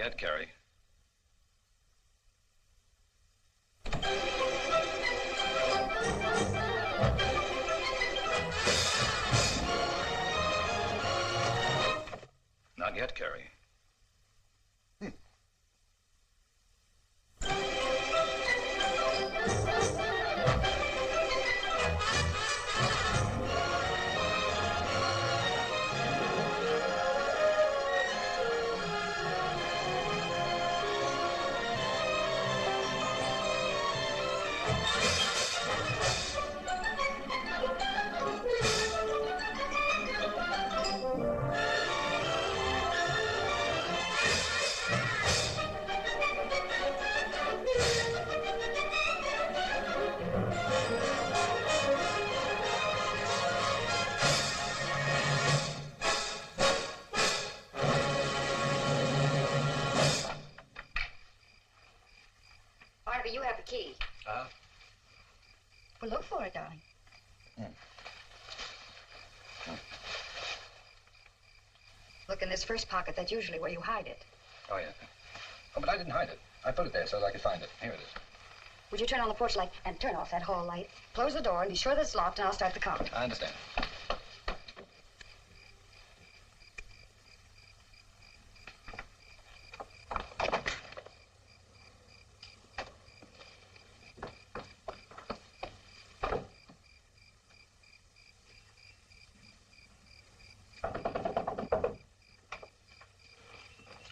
yet, Cary. Not yet, Cary. Barnaby, you have the key. Well, look for it, darling. Look in this first pocket. That's usually where you hide it. Oh, yeah. Oh, but I didn't hide it. I put it there so that I could find it. Here it is. Would you turn on the porch light and turn off that hall light? Close the door and be sure that it's locked, and I'll start the count. I understand.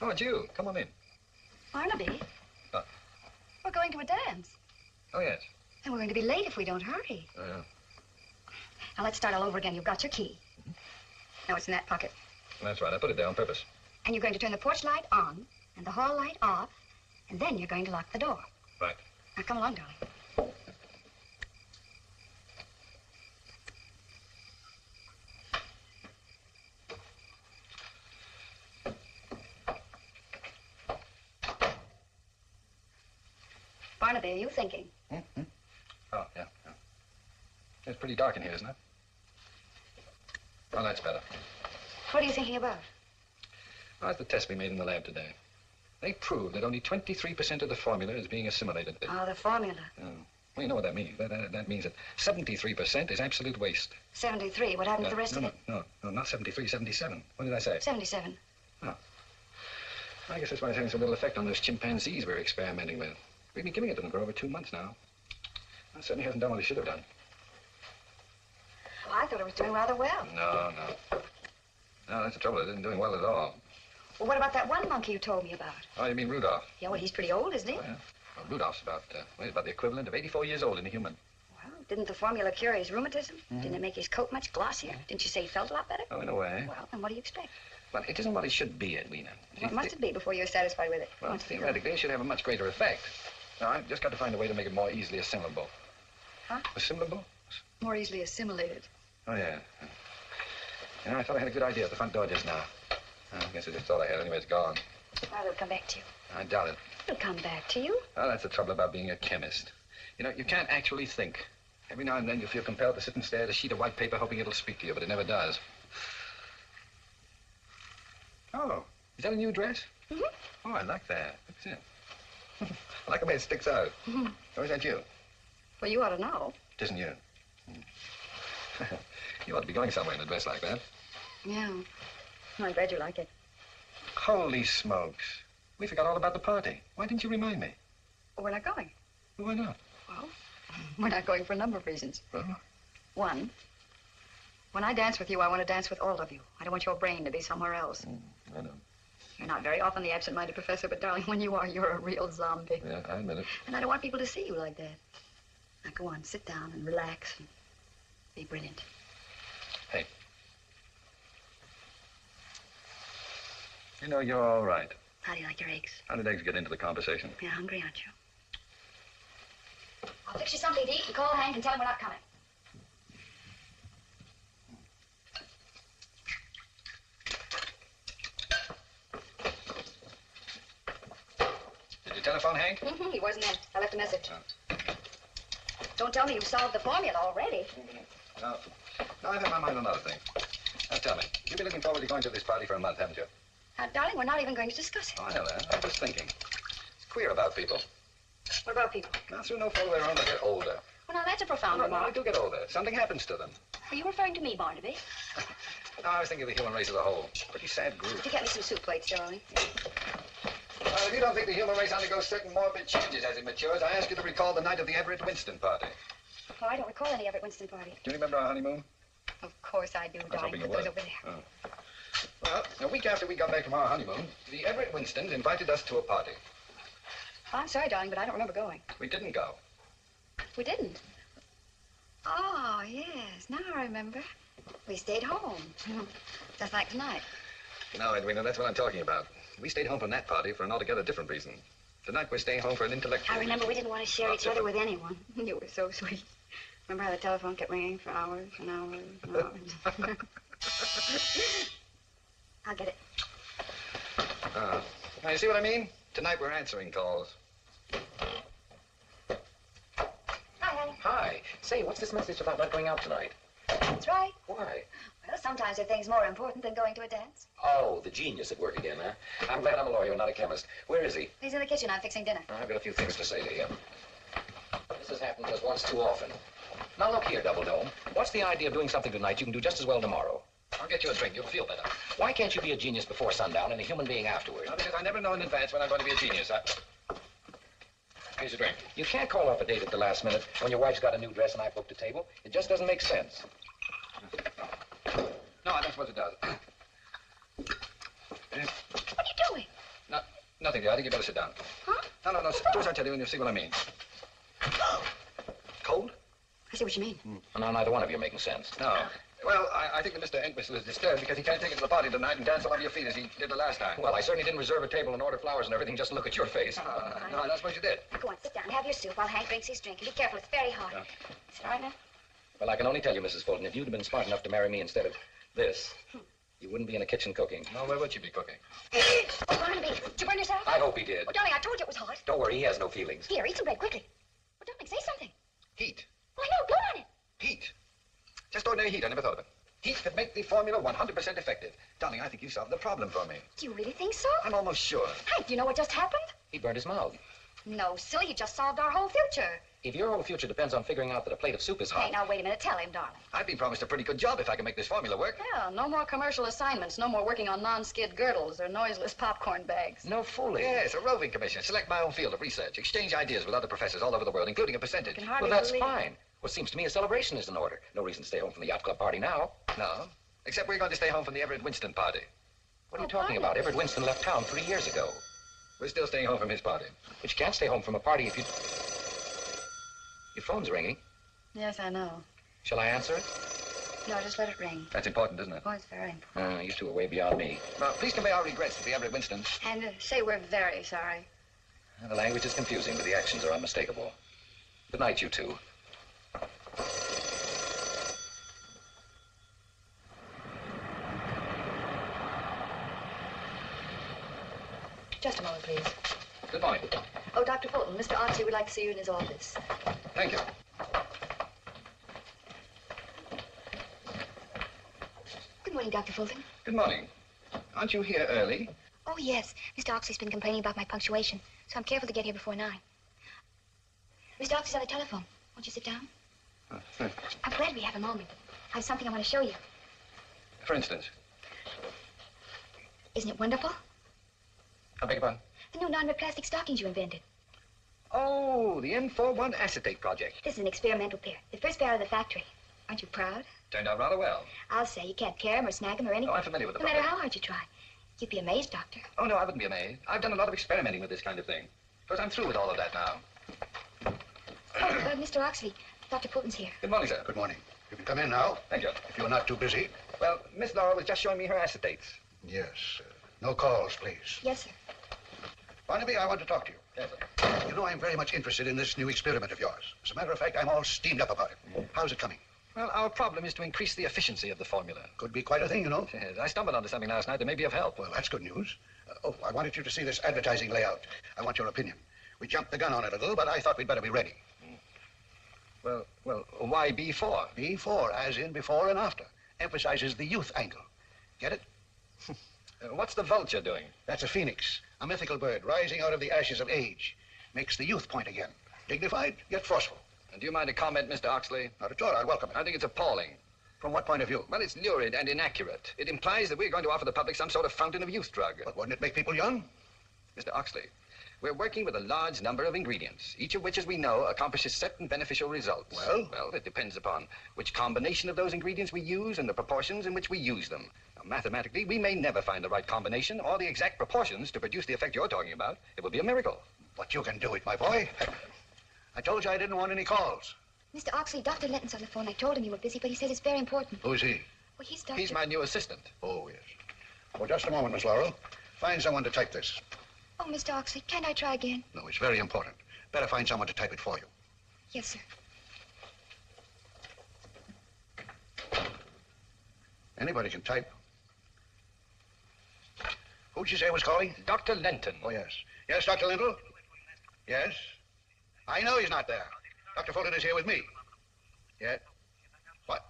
Oh, it's you. Come on in. Barnaby? We're going to a dance. Oh, yes. And we're going to be late if we don't hurry. Oh, yeah. Now, let's start all over again. You've got your key. Now, it's in that pocket. That's right. I put it there on purpose. And you're going to turn the porch light on and the hall light off, and then you're going to lock the door. Right. Now, come along, darling. Barnaby, are you thinking? Mm-hmm. Oh, yeah. It's pretty dark in here, isn't it? Oh, that's better. What are you thinking about? Oh, that's the test we made in the lab today. They proved that only 23% of the formula is being assimilated. Oh, the formula. Oh. Well, you know what that means. That means that 73% is absolute waste. 73. What happened to the rest of it? No, not 73, 77. What did I say? 77. Oh. I guess that's why it's having so little effect on those chimpanzees we're experimenting with. We've been giving it to them for over 2 months now. It certainly hasn't done what it should have done. Well, I thought it was doing rather well. No. No, that's the trouble. It isn't doing well at all. Well, what about that one monkey you told me about? Oh, you mean Rudolph? Yeah, well, he's pretty old, isn't he? Oh, yeah. Well, Rudolph's about the equivalent of 84 years old in a human. Well, didn't the formula cure his rheumatism? Didn't it make his coat much glossier? Didn't you say he felt a lot better? Oh, in a way. Well, then what do you expect? But it isn't what it should be, Edwina. What must it be before you're satisfied with it? Well, theoretically, it should have a much greater effect. Now, I've just got to find a way to make it more easily assimilable. Huh? Assimilable? More easily assimilated. Oh, yeah. You know, I thought I had a good idea at the front door just now. I guess I just thought I had. Anyway, it's gone. Well, it'll come back to you. I doubt it. It'll come back to you. Oh, that's the trouble about being a chemist. You know, you can't actually think. Every now and then you feel compelled to sit and stare at a sheet of white paper hoping it'll speak to you, but it never does. Oh, is that a new dress? Mm-hmm. Oh, I like that. What's it? I like the way it sticks out. Mm-hmm. Or is that you? Well, you ought to know. It isn't you. You ought to be going somewhere in a dress like that. Yeah. I'm glad you like it. Holy smokes. We forgot all about the party. Why didn't you remind me? Well, we're not going. Why not? Well, we're not going for a number of reasons. Well, One, when I dance with you, I want to dance with all of you. I don't want your brain to be somewhere else. I know. You're not very often the absent-minded professor, but darling, when you are, you're a real zombie. Yeah, I admit it. And I don't want people to see you like that. Now, go on, sit down and relax and be brilliant. Hey. You know, you're all right. How do you like your eggs? How did eggs get into the conversation? You're hungry, aren't you? I'll fix you something to eat and call Hank and tell him we're not coming. Did you telephone Hank? Mm-hmm, he wasn't in. I left a message. Oh. Don't tell me you've solved the formula already. No, I've had my mind on other things. Now tell me, you've been looking forward to going to this party for a month, haven't you? Now, darling, we're not even going to discuss it. Oh, I know that. I'm just thinking. It's queer about people. What about people? Not through no fault of their own, they get older. Well, now, that's a profound No, remark. they do get older. Something happens to them. Are you referring to me, Barnaby? No, I was thinking of the human race as a whole. Pretty sad group. Did you get me some soup plates, darling? Well, if you don't think the human race undergoes certain morbid changes as it matures, I ask you to recall the night of the Everett Winston party. Oh, I don't recall any Everett Winston party. Do you remember our honeymoon? Of course I do, darling. hoping Put you those would. over there. Oh. Well, a week after we got back from our honeymoon, the Everett Winstons invited us to a party. Oh, I'm sorry, darling, but I don't remember going. We didn't go. We didn't. Oh, yes. Now I remember. We stayed home. Just like tonight. No, Edwina, that's what I'm talking about. We stayed home from that party for an altogether different reason. Tonight we're staying home for an intellectual I remember we didn't want to share Not each other with anyone. You were so sweet. Remember how the telephone kept ringing for hours and hours and hours? I'll get it. Now, you see what I mean? Tonight we're answering calls. Hi. Hi. Say, what's this message about not going out tonight? That's right. Why? Well, sometimes there are things more important than going to a dance. Oh, the genius at work again, huh? I'm glad I'm a lawyer, not a chemist. Where is he? He's in the kitchen. I'm fixing dinner. I've got a few things to say to him. This has happened just once too often. Now, look here, Double Dome. What's the idea of doing something tonight you can do just as well tomorrow? I'll get you a drink. You'll feel better. Why can't you be a genius before sundown and a human being afterward? Now, because I never know in advance when I'm going to be a genius. Here's your drink. You can't call off a date at the last minute when your wife's got a new dress and I booked a table. It just doesn't make sense. No, I don't suppose it does. What are you doing? No, nothing, dear. I think you better sit down. Huh? No. Do as I tell you and you'll see what I mean. Cold? I see what you mean. Well, now, neither one of you are making sense. No. Well, I think that Mr. Entwistle is disturbed because he can't take it to the party tonight and dance all over your feet as he did the last time. Well, I certainly didn't reserve a table and order flowers and everything just to look at your face. No, that's what you did. Now, go on, sit down. Have your soup while Hank drinks his drink. And be careful. It's very hot. Yeah. Is it all right now? Well, I can only tell you, Mrs. Fulton, if you'd have been smart enough to marry me instead of this, you wouldn't be in the kitchen cooking. No, where would you be cooking? Oh, Barnaby, did you burn yourself? I hope he did. Oh, darling, I told you it was hot. Don't worry, he has no feelings. Here, eat some bread, quickly. Oh, darling, say something. Heat. Oh, I know. Blow on it. Heat. Just ordinary heat. I never thought of it. Heat could make the formula 100% effective. Darling, I think you solved the problem for me. Do you really think so? I'm almost sure. Hank, do you know what just happened? He burned his mouth. No, silly. You just solved our whole future. If your whole future depends on figuring out that a plate of soup is hot... Hey, now, wait a minute. Tell him, darling. I've been promised a pretty good job if I can make this formula work. Well, no more commercial assignments. No more working on non-skid girdles or noiseless popcorn bags. No fooling. Yes, a roving commission. Select my own field of research. Exchange ideas with other professors all over the world, including a percentage. I can Well, hardly that's believe fine. Well, it seems to me a celebration is in order. No reason to stay home from the yacht club party now. No. Except we're going to stay home from the Everett Winston party. What are you Oh, talking fine. about? Everett Winston left town 3 years ago. We're still staying home from his party. But you can't stay home from a party if you... Your phone's ringing. Yes, I know. Shall I answer it? No, just let it ring. That's important, isn't it? Oh, it's very important. You two are way beyond me. Well, please convey our regrets to the Everett Winstons. And say we're very sorry. The language is confusing, but the actions are unmistakable. Good night, you two. Just a moment, please. Good morning. Oh, Dr. Fulton, Mr. Oxley would like to see you in his office. Thank you. Good morning, Dr. Fulton. Good morning. Aren't you here early? Oh, yes. Mr. Oxley's been complaining about my punctuation, so I'm careful to get here before 9. Mr. Oxley's on the telephone. Won't you sit down? Thanks. I'm glad we have a moment. I have something I want to show you. For instance. Isn't it wonderful? I beg your pardon? The new non-rip plastic stockings you invented. Oh, the N41 acetate project. This is an experimental pair. The first pair out of the factory. Aren't you proud? Turned out rather well. I'll say you can't carry 'em or snag 'em or anything. Oh, I'm familiar with the No matter product. how hard you try. You'd be amazed, Doctor. Oh, no, I wouldn't be amazed. I've done a lot of experimenting with this kind of thing. Of course, I'm through with all of that now. Oh, Mr. Oxley, Dr. Fulton's here. Good morning, sir. Good morning. You can come in now, Thank you. if you're not too busy. Well, Miss Laura was just showing me her acetates. Yes. No calls, please. Yes, sir. Barnaby, I want to talk to you. Yes, sir. You know, I'm very much interested in this new experiment of yours. As a matter of fact, I'm all steamed up about it. How's it coming? Well, our problem is to increase the efficiency of the formula. Could be quite a thing, you know. Yes, I stumbled onto something last night that may be of help. Well, that's good news. I wanted you to see this advertising layout. I want your opinion. We jumped the gun on it a little, but I thought we'd better be ready. Well, why B4? Before, as in before and after. Emphasizes the youth angle. Get it? What's the vulture doing? That's a phoenix, a mythical bird rising out of the ashes of age. Makes the youth point again. Dignified, yet forceful. And do you mind a comment, Mr. Oxley? Not at all. I'll welcome it. I think it's appalling. From what point of view? Well, it's lurid and inaccurate. It implies that we're going to offer the public some sort of fountain of youth drug. But wouldn't it make people young? Mr. Oxley, we're working with a large number of ingredients, each of which, as we know, accomplishes certain beneficial results. Well? Well, it depends upon which combination of those ingredients we use and the proportions in which we use them. Now, mathematically, we may never find the right combination or the exact proportions to produce the effect you're talking about. It would be a miracle. But you can do it, my boy. I told you I didn't want any calls. Mr. Oxley, Dr. Lenton's on the phone. I told him you were busy, but he said it's very important. Who is he? Well, he's Dr. He's my new assistant. Oh, yes. Well, just a moment, Miss Laurel. Find someone to type this. Oh, Mr. Oxley, can't I try again? No, it's very important. Better find someone to type it for you. Yes, sir. Anybody can type. Who'd you say was calling? Dr. Lenton. Oh, yes. Yes, Dr. Lintle? Yes? I know he's not there. Dr. Fulton is here with me. Yes? What?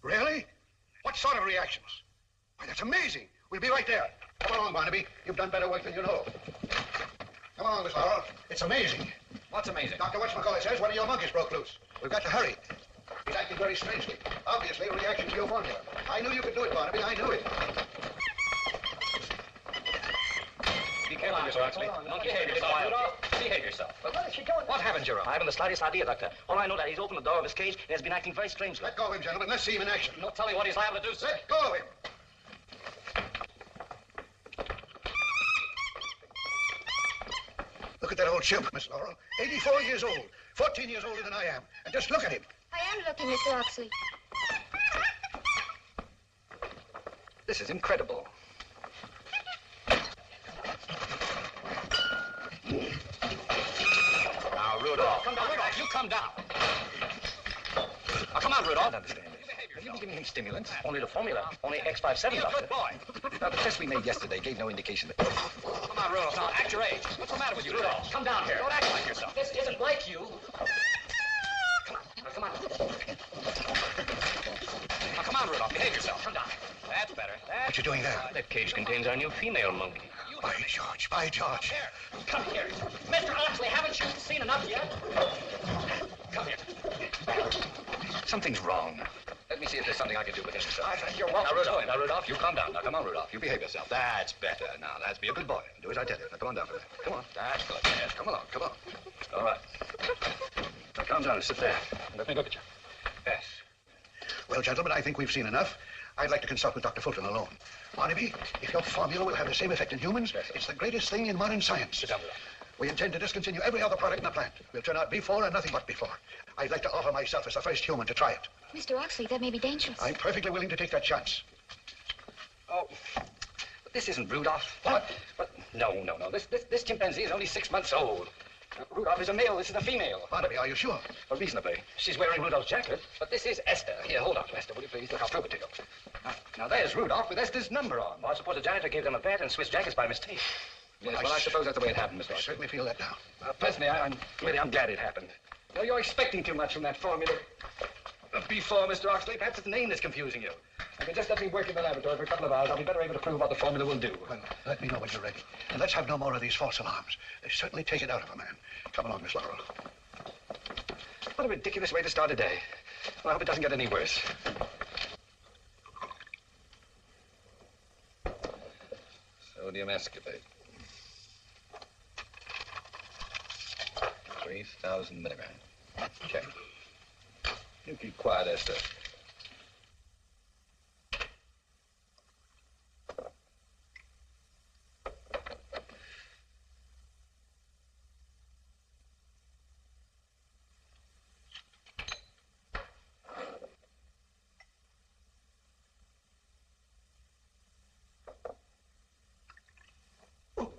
Really? What sort of reactions? Why, that's amazing. We'll be right there. Come along, Barnaby. You've done better work than you know. Come along, Miss Laurel. It's amazing. What's amazing? Dr. Whatchamacallit says one of your monkeys broke loose. We've got to hurry. He's acting very strangely. Obviously, a reaction to your formula. I knew you could do it, Barnaby. I knew it. Be careful, Mr. Oxley. Monkey, behave yourself. But where is she going? What happened, Jerome? I haven't the slightest idea, Doctor. All I know that he's opened the door of his cage and has been acting very strangely. Let go of him, gentlemen. Let's see him in action. Don't tell me what he's liable to do, sir. Let go of him. Look at that old chimp, Miss Laurel. 84 years old. 14 years older than I am. And just look at him. I am looking, Mr. Oxley. This is incredible. Now, Rudolph. Come down, Rudolph. You come down. Now, come on, Rudolph. I don't understand this. Have you been giving him stimulants? Only the formula. Only X57, You're a Doctor. good boy. Now, the test we made yesterday gave no indication that... Come on, Rudolph. Now, act your age. What's the matter with you, Rudolph? Come down here. Don't act like yourself. This isn't like you. Come on. Now, come on. Now, come on, Rudolph. Behave yourself. Come down. That's better. What you doing there? That cage contains our new female monkey. By George, by George. Here. Come here. Mr. Oxley, haven't you seen enough yet? Come here. Something's wrong. Let me see if there's something I can do with this. You're welcome. Now, Rudolph, you calm down. Now, come on, Rudolph. You behave yourself. That's better. Now, let's be a good boy. Do as I tell you. Now, come on down for that. Come on. That's good. Yes, come along. Come on. All right. Now, calm down and sit there. Let me look at you. Yes. Well, gentlemen, I think we've seen enough. I'd like to consult with Dr. Fulton alone. Barnaby, if your formula will have the same effect in humans, it's the greatest thing in modern science. Sit down, Rudolph. We intend to discontinue every other product in the plant. We'll turn out before and nothing but before. I'd like to offer myself as the first human to try it. Mr. Oxley, that may be dangerous. I'm perfectly willing to take that chance. Oh, but this isn't Rudolph. What? But no. This chimpanzee is only 6 months old. Rudolph is a male. This is a female. Barnaby, are you sure? Well, reasonably. She's wearing Rudolph's jacket. But this is Esther. Here, hold on to Esther, will you please? Look, I'll prove it to you. Now, there's Rudolph with Esther's number on. Well, I suppose the janitor gave them a bat and switched jackets by mistake. Yes, well, I suppose that's the way it happened, Mr. I Oxley. certainly feel that now. Personally, I'm glad it happened. No, you're expecting too much from that formula. Before, Mr. Oxley, perhaps it's the name that's confusing you. I can just let me work in the laboratory for a couple of hours. I'll be better able to prove what the formula will do. Well, let me know when you're ready. And let's have no more of these false alarms. They certainly take it out of a man. Come along, Miss Laurel. What a ridiculous way to start a day. Well, I hope it doesn't get any worse. Sodium escapade. 3,000 milligrams. Check. You keep quiet, Esther.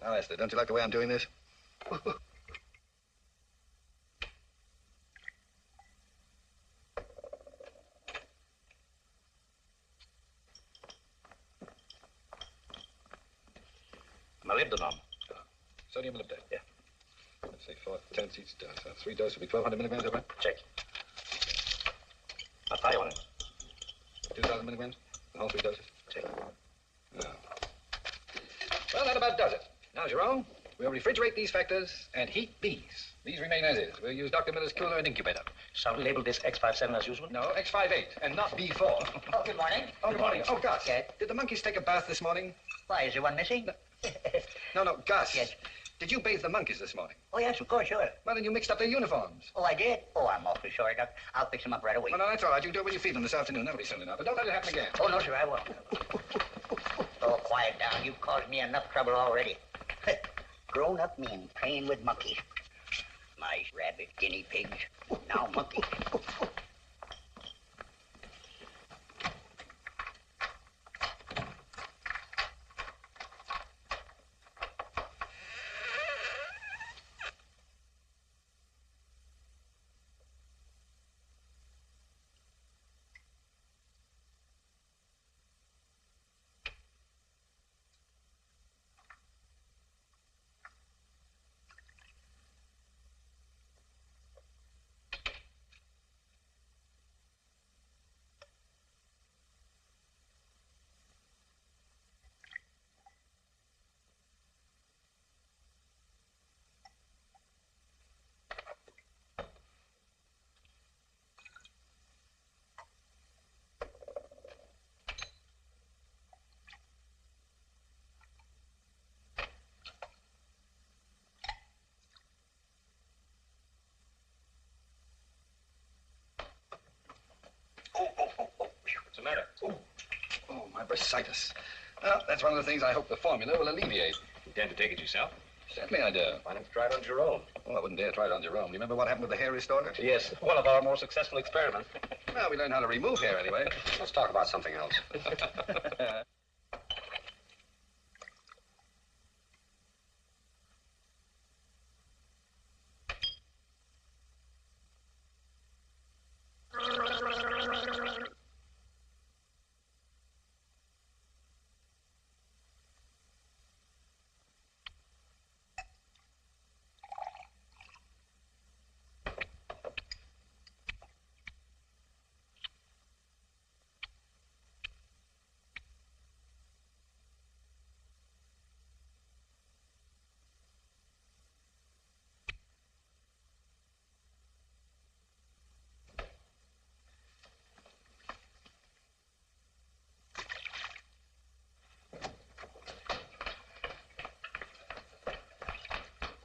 Now, Esther, don't you like the way I'm doing this? Molybdenum. Sodium molybdate. Yeah. Let's say 4 tenths each dose. So 3 doses will be 1,200 milligrams, is that right? Check. I'll tie you on it. 2,000 milligrams? The whole 3 doses? Check. No. Well, that about does it. Now, Jerome, we'll refrigerate these factors and heat these. These remain as is. We'll use Dr. Miller's cooler and incubator. Shall we label this X57 as usual? No, X58, and not B4. Oh, good morning. Oh, good morning. Oh, Gus. Yes. Did the monkeys take a bath this morning? Why, is there one missing? No, Gus. Yes. Did you bathe the monkeys this morning? Oh, yes, of course, sure. Well, then you mixed up their uniforms. Oh, I did? Oh, I'm awfully sorry, Doc. I'll fix them up right away. Well, no, that's all right. You can do it when you feed them this afternoon. That'll be soon enough. But don't let it happen again. Oh, no, sir, I won't. Oh, quiet down. You've caused me enough trouble already. Grown-up men playing with monkeys. Mice, rabbits, guinea pigs. Now monkeys. What's the matter? Oh, my bursitis. Well, that's one of the things I hope the formula will alleviate. You intend to take it yourself? Certainly I do. Why don't you try it on Jerome? Oh, I wouldn't dare try it on Jerome. You remember what happened with the hair restorer? Yes, one of our more successful experiments. Well, we learned how to remove hair anyway. Let's talk about something else.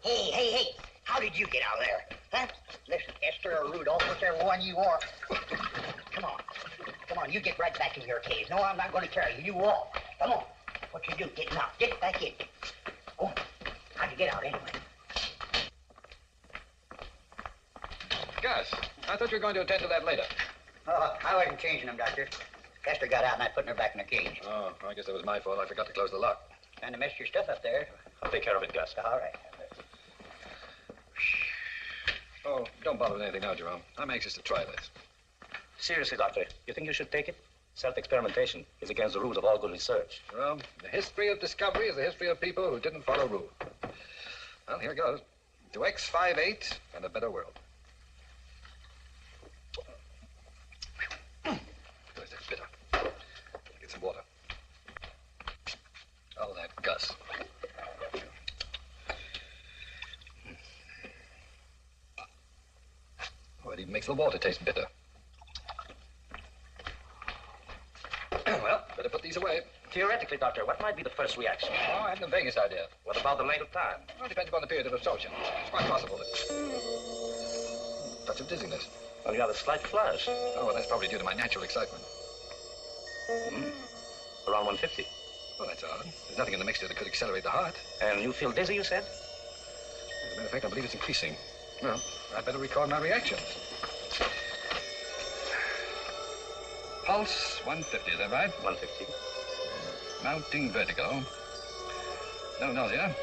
Hey, how did you get out of there? Huh? Listen, Esther or Rudolph, whichever one you are. Come on, you get right back in your cage. No, I'm not going to carry you. You walk. Come on. What you do, getting out. Get back in. Oh, how'd you get out anyway? Gus, I thought you were going to attend to that later. Oh, I wasn't changing them, Doctor. Esther got out and I put her back in the cage. Oh, I guess that was my fault. I forgot to close the lock. And to mess your stuff up there. I'll take care of it, Gus. All right. Oh, don't bother with anything now, Jerome. I'm anxious to try this. Seriously, Doctor, you think you should take it? Self-experimentation is against the rules of all good research. Jerome, the history of discovery is the history of people who didn't follow rules. Well, here goes. To X58 and a better world. Where's that bitter? Get some water. Oh, that Gus. Oh, it even makes the water taste bitter. Well, better put these away. Theoretically, Doctor, what might be the first reaction? Oh, I haven't the vaguest idea. What about the length of time? Well, it depends upon the period of absorption. It's quite possible that... touch of dizziness. Well, you have a slight flush. Oh, well, that's probably due to my natural excitement. Around 150. Well, that's odd. There's nothing in the mixture that could accelerate the heart. And you feel dizzy, you said? As a matter of fact, I believe it's increasing. Well, I'd better record my reactions. Pulse 150, is that right? 150. Mounting vertigo. No nausea.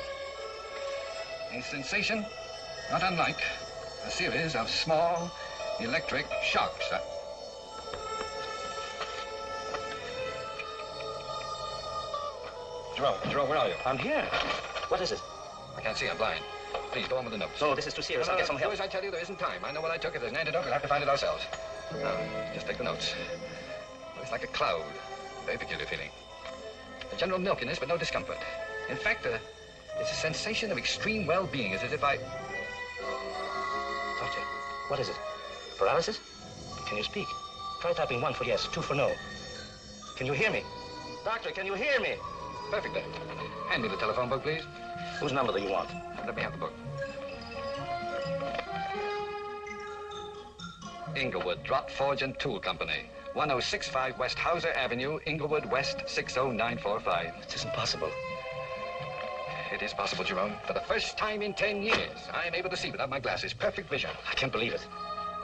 A sensation not unlike a series of small electric shocks. Jerome, where are you? I'm here. What is it? I can't see, I'm blind. Please, go on with the notes. So this is too serious. I'll get some help. Do as I tell you, there isn't time. I know what I took. If there's an antidote, we'll have to find it ourselves. Now, just take the notes. Well, it's like a cloud. Very peculiar feeling. A general milkiness, but no discomfort. In fact, it's a sensation of extreme well-being. It's as if I... Doctor, what is it? Paralysis? Can you speak? Try tapping 1 for yes, 2 for no. Can you hear me? Doctor, can you hear me? Perfect, then. Hand me the telephone book, please. Whose number do you want? Let me have the book. Inglewood, Drop Forge and Tool Company. 1065 West Hauser Avenue, Inglewood, West 60945. It isn't possible. It is possible, Jerome. For the first time in 10 years, I am able to see without my glasses. Perfect vision. I can't believe it.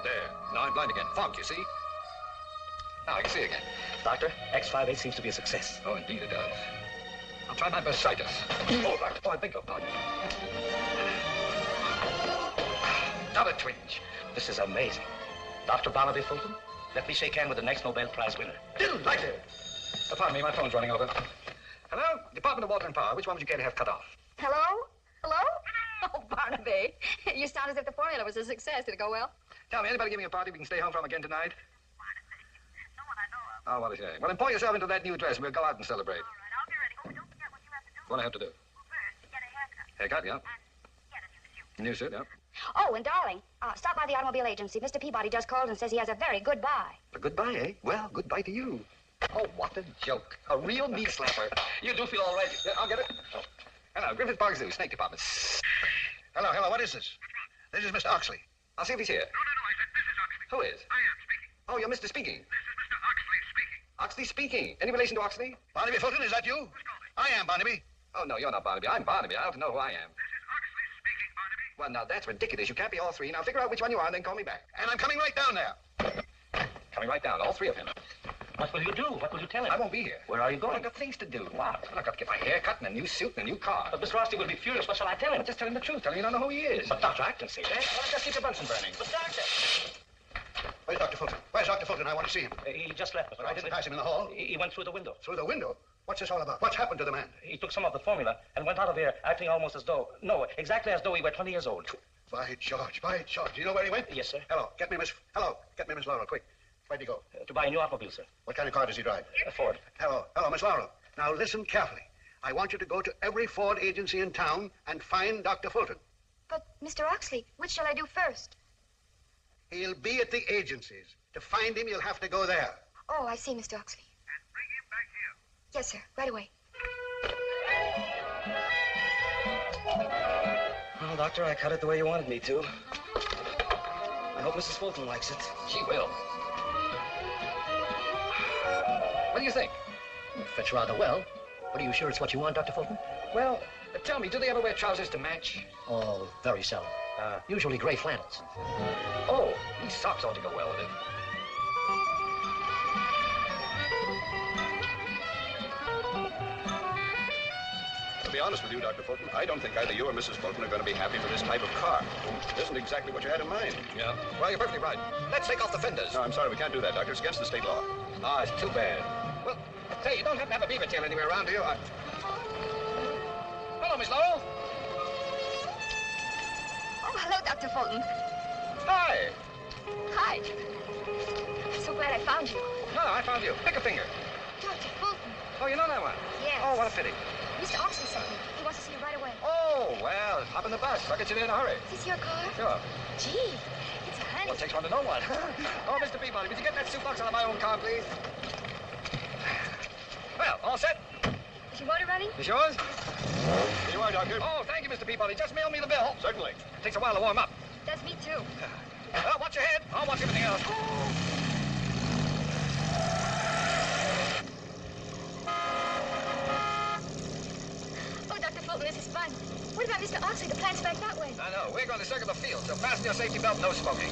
There. Now I'm blind again. Fog, you see? Now I can see again. Doctor, X58 seems to be a success. Oh, indeed it does. I'll try my bursitis. Oh, Doctor. Oh, I beg your pardon. Not a twinge. This is amazing. Dr. Barnaby Fulton, let me shake hands with the next Nobel Prize winner. Delighted. Pardon me, my phone's running over. Hello? Department of Water and Power. Which one would you care to have cut off? Hello? Hello? Oh, Barnaby. You sound as if the formula was a success. Did it go well? Tell me, anybody giving a party we can stay home from again tonight? No one I know of. Oh, what a shame. Well, employ yourself into that new dress and we'll go out and celebrate. All right, I'll be ready. Oh, don't forget what you have to do. What I have to do? Well, first, get a haircut. Haircut, yeah. And get a New new suit. suit, yeah. Oh, and darling, stop by the automobile agency. Mr. Peabody just called and says he has a very good buy. A goodbye, eh? Well, goodbye to you. Oh, what a joke. A real knee slapper. You do feel all right. Yeah, I'll get it. Oh. Hello, Griffith Park Zoo, Snake Department. Hello, what is this? This is Mr. Oxley. I'll see if he's here. No, I said Mrs. Oxley. Who is? I am speaking. Oh, you're Mr. Speaking. This is Mr. Oxley speaking. Oxley Speaking. Any relation to Oxley? Barnaby Fulton, is that you? I am Barnaby. Oh, no, you're not Barnaby. I'm Barnaby. I ought to know who I am. This is Oxley speaking, Barnaby. Well, now, that's ridiculous. You can't be all three. Now, figure out which one you are and then call me back. And I'm coming right down there. Coming right down, all three of him. What will you do? What will you tell him? I won't be here. Where are you Well, going? I've got things to do. What? I've got to get my hair cut and a new suit and a new car. But Mr. Oxley will be furious. What shall I tell him? Just tell him the truth. Tell him you don't know who he is. But, Doctor, I can say that. Well, just keep your Bunsen burning. But, Doctor... Where's Dr. Fulton? Where's Dr. Fulton? I want to see him. He just left, Mr. I didn't Oxley. pass him in the hall. He went through the window. Through the window? What's this all about? What's happened to the man? He took some of the formula and went out of here acting almost as though... No, exactly as though he were 20 years old. By George, by George. Do you know where he went? Yes, sir. Hello, get me Miss Laurel, quick. Where'd he go? To buy a new automobile, sir. What kind of car does he drive? A Ford. Hello, Miss Laurel. Now listen carefully. I want you to go to every Ford agency in town and find Dr. Fulton. But, Mr. Oxley, which shall I do first? He'll be at the agencies. To find him, you'll have to go there. Oh, I see, Mr. Oxley. And bring him back here. Yes, sir. Right away. Well, Doctor, I cut it the way you wanted me to. I hope Mrs. Fulton likes it. She will. What do you think? Fits rather well. But are you sure it's what you want, Dr. Fulton? Well, tell me, do they ever wear trousers to match? Oh, very seldom. Usually gray flannels. Oh, these socks ought to go well with it. To be honest with you, Dr. Fulton, I don't think either you or Mrs. Fulton are going to be happy with this type of car. It isn't exactly what you had in mind. Yeah. Well, you're perfectly right. Let's take off the fenders. No, I'm sorry, we can't do that, Doctor. It's against the state law. Ah, it's too bad. Well, say, you don't happen to have a beaver tail anywhere around, do you? Hello, Miss Laurel. Oh, hello, Dr. Fulton. Hi. Hi. So glad I found you. No, I found you. Pick a finger. Dr. Fulton. Oh, you know that one? Yes. Oh, what a pity. Mr. Oxley sent me. He wants to see you right away. Oh, well, hop in the bus. I'll get you there in a hurry. Is this your car? Sure. Gee, it's a honey. Well, it takes one to know one. Oh, Mr. Peabody, would you get that soup box out of my own car, please? Well, all set? Is your motor running? Is yours? Here you are, Doctor. Oh, thank you, Mr. Peabody. Just mail me the bill. Certainly. It takes a while to warm up. Does me too. Well, watch your head. I'll watch everything else. Oh, Dr. Fulton, this is fun. What about Mr. Oxley? The plant's back that way. I know. We're going to circle the field, so fasten your safety belt. No smoking.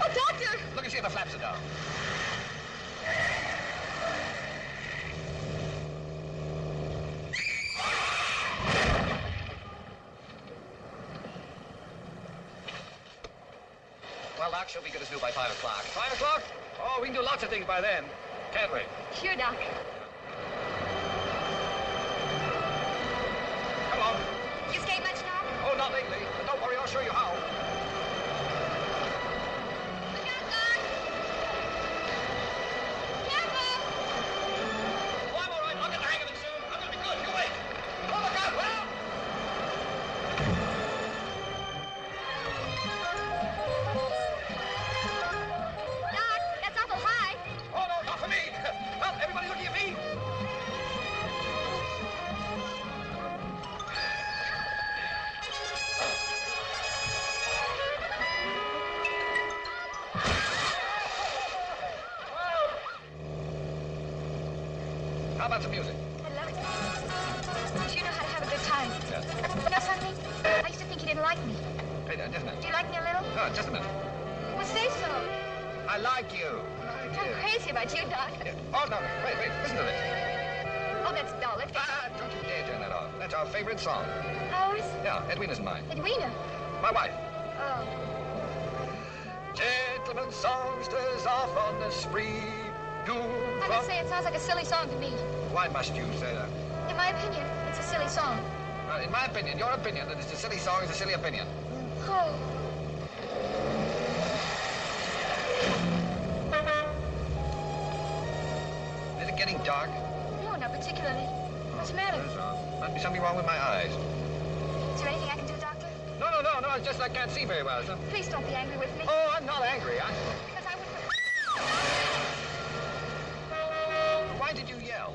Oh, Doctor! Look and see if the flaps are down. Well, Doc, she'll be good as new by 5 o'clock. 5 o'clock? Oh, we can do lots of things by then. Can't we? Sure, Doc. Come on. You skate much, Doc? Oh, not lately. But don't worry, I'll show you how. Look out, Doc! Careful! Oh, I'm all right. I'll get the hang of it soon. I'm gonna be good. You wait. Oh, look out! Well! Doc, that's awful high. Oh, no, not for me. Well, everybody looking at me. How about some music? I love it. You sure know how to have a good time. Yes. You know something? I used to think you didn't like me. Hey, just a minute. Do you like me a little? No, just a minute. Well, say so. I like you. I'm crazy about you, Doc. Yeah. Oh, no, no. Wait. Listen to this. Oh, that's dull. Let's get Don't you dare turn that off. That's our favorite song. ours. Yeah, Edwina's and mine. Edwina. My wife. Oh. Gentlemen songsters off on the spree. I must say, it sounds like a silly song to me. Why must you say that? In my opinion, it's a silly song. In my opinion, your opinion, that it's a silly song is a silly opinion. Oh. Is it getting dark? No, not particularly. What's the matter? Must be something wrong with my eyes. Is there anything I can do, Doctor? No. It's just I can't see very well, sir. Please don't be angry with me. Oh, I'm not angry. Because I wouldn't... Why did you yell?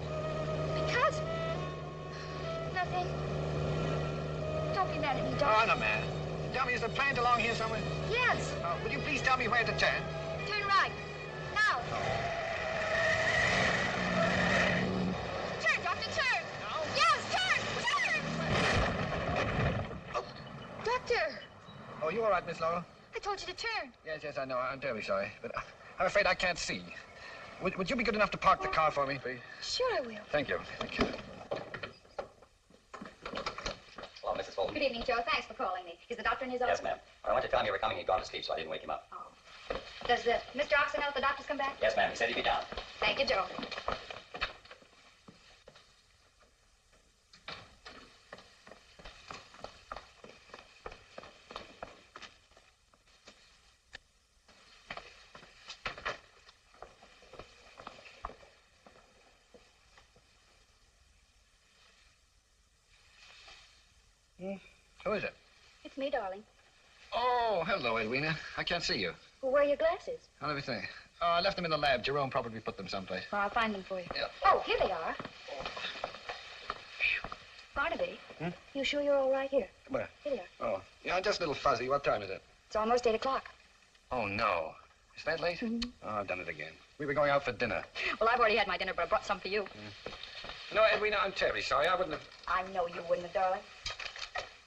Because... Nothing. Don't be mad at me, Oh, Doctor. I'm not mad. Tell me, is the plant along here somewhere? Yes. Would you please tell me where to turn? Turn right. Now. Turn, Doctor, turn. No? Yes, turn. Oh. Doctor, Oh, you all right, Miss Laurel? I told you to turn. Yes, I know. I'm terribly sorry. But I'm afraid I can't see. Would you be good enough to park the car for me, please? Sure I will. Thank you. Hello, Mrs. Fulton. Good evening, Joe. Thanks for calling me. Is the doctor in his office? Yes, ma'am. I went to tell him you were coming. He'd gone to sleep, so I didn't wake him up. Oh. Does Mr. Oxon know if the doctor's come back? Yes, ma'am. He said he'd be down. Thank you, Joe. Who is it? It's me, darling. Oh, hello, Edwina. I can't see you. Well, where are your glasses? How do we think? Oh, I left them in the lab. Jerome probably put them someplace. Well, I'll find them for you. Yeah. Oh, here they are. Barnaby, you sure you're all right here? Where? Here they are. Oh, yeah, I'm just a little fuzzy. What time is it? It's almost 8 o'clock. Oh, no. Is that late? Oh, I've done it again. We were going out for dinner. Well, I've already had my dinner, but I brought some for you. No, Edwina, I'm terribly sorry. I wouldn't have... I know you wouldn't have, darling.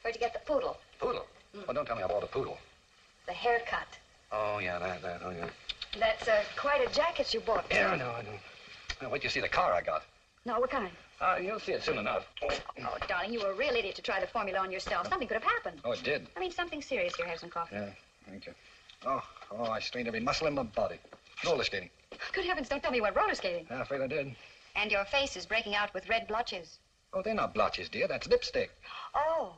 Where'd you get the poodle? Poodle? Oh, don't tell me I bought a poodle. The haircut. Oh, yeah, that. Oh, yeah. That's quite a jacket you bought. Yeah, I know. Now, wait till you see the car I got. No, what kind? You'll see it soon enough. Oh, darling, you were a real idiot to try the formula on yourself. Something could have happened. Oh, it did? I mean, something serious here. Have some coffee. Yeah, thank you. Oh, I strained every muscle in my body. Roller skating. Good heavens, don't tell me you went roller skating. Yeah, afraid I did. And your face is breaking out with red blotches. Oh, they're not blotches, dear. That's lipstick. Oh.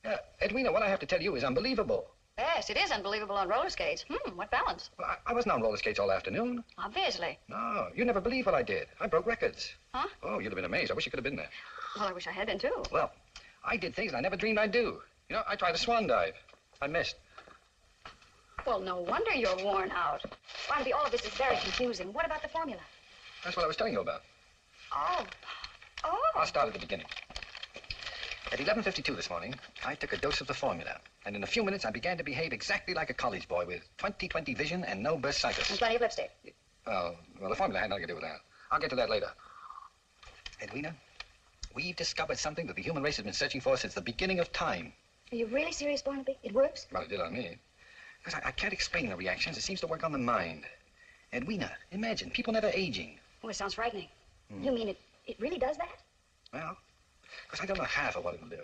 Yeah, Edwina, what I have to tell you is unbelievable. Yes, it is unbelievable on roller skates. What balance. Well, I wasn't on roller skates all afternoon. Obviously. No, you never believe what I did. I broke records. Huh? Oh, you'd have been amazed. I wish you could have been there. Well, I wish I had been, too. Well, I did things I never dreamed I'd do. You know, I tried a swan dive. I missed. Well, no wonder you're worn out. Barnaby, all of this is very confusing. What about the formula? That's what I was telling you about. Oh. I'll start at the beginning. At 11:52 this morning, I took a dose of the formula. And in a few minutes, I began to behave exactly like a college boy with 20/20 vision and no bursitis. And plenty of lipstick. Oh, well, the formula had nothing to do with that. I'll get to that later. Edwina, we've discovered something that the human race has been searching for since the beginning of time. Are you really serious, Barnaby? It works? Well, it did on me. Because I can't explain the reactions. It seems to work on the mind. Edwina, imagine, people never aging. Oh, it sounds frightening. You mean it really does that? Well, because I don't know half of what it'll do.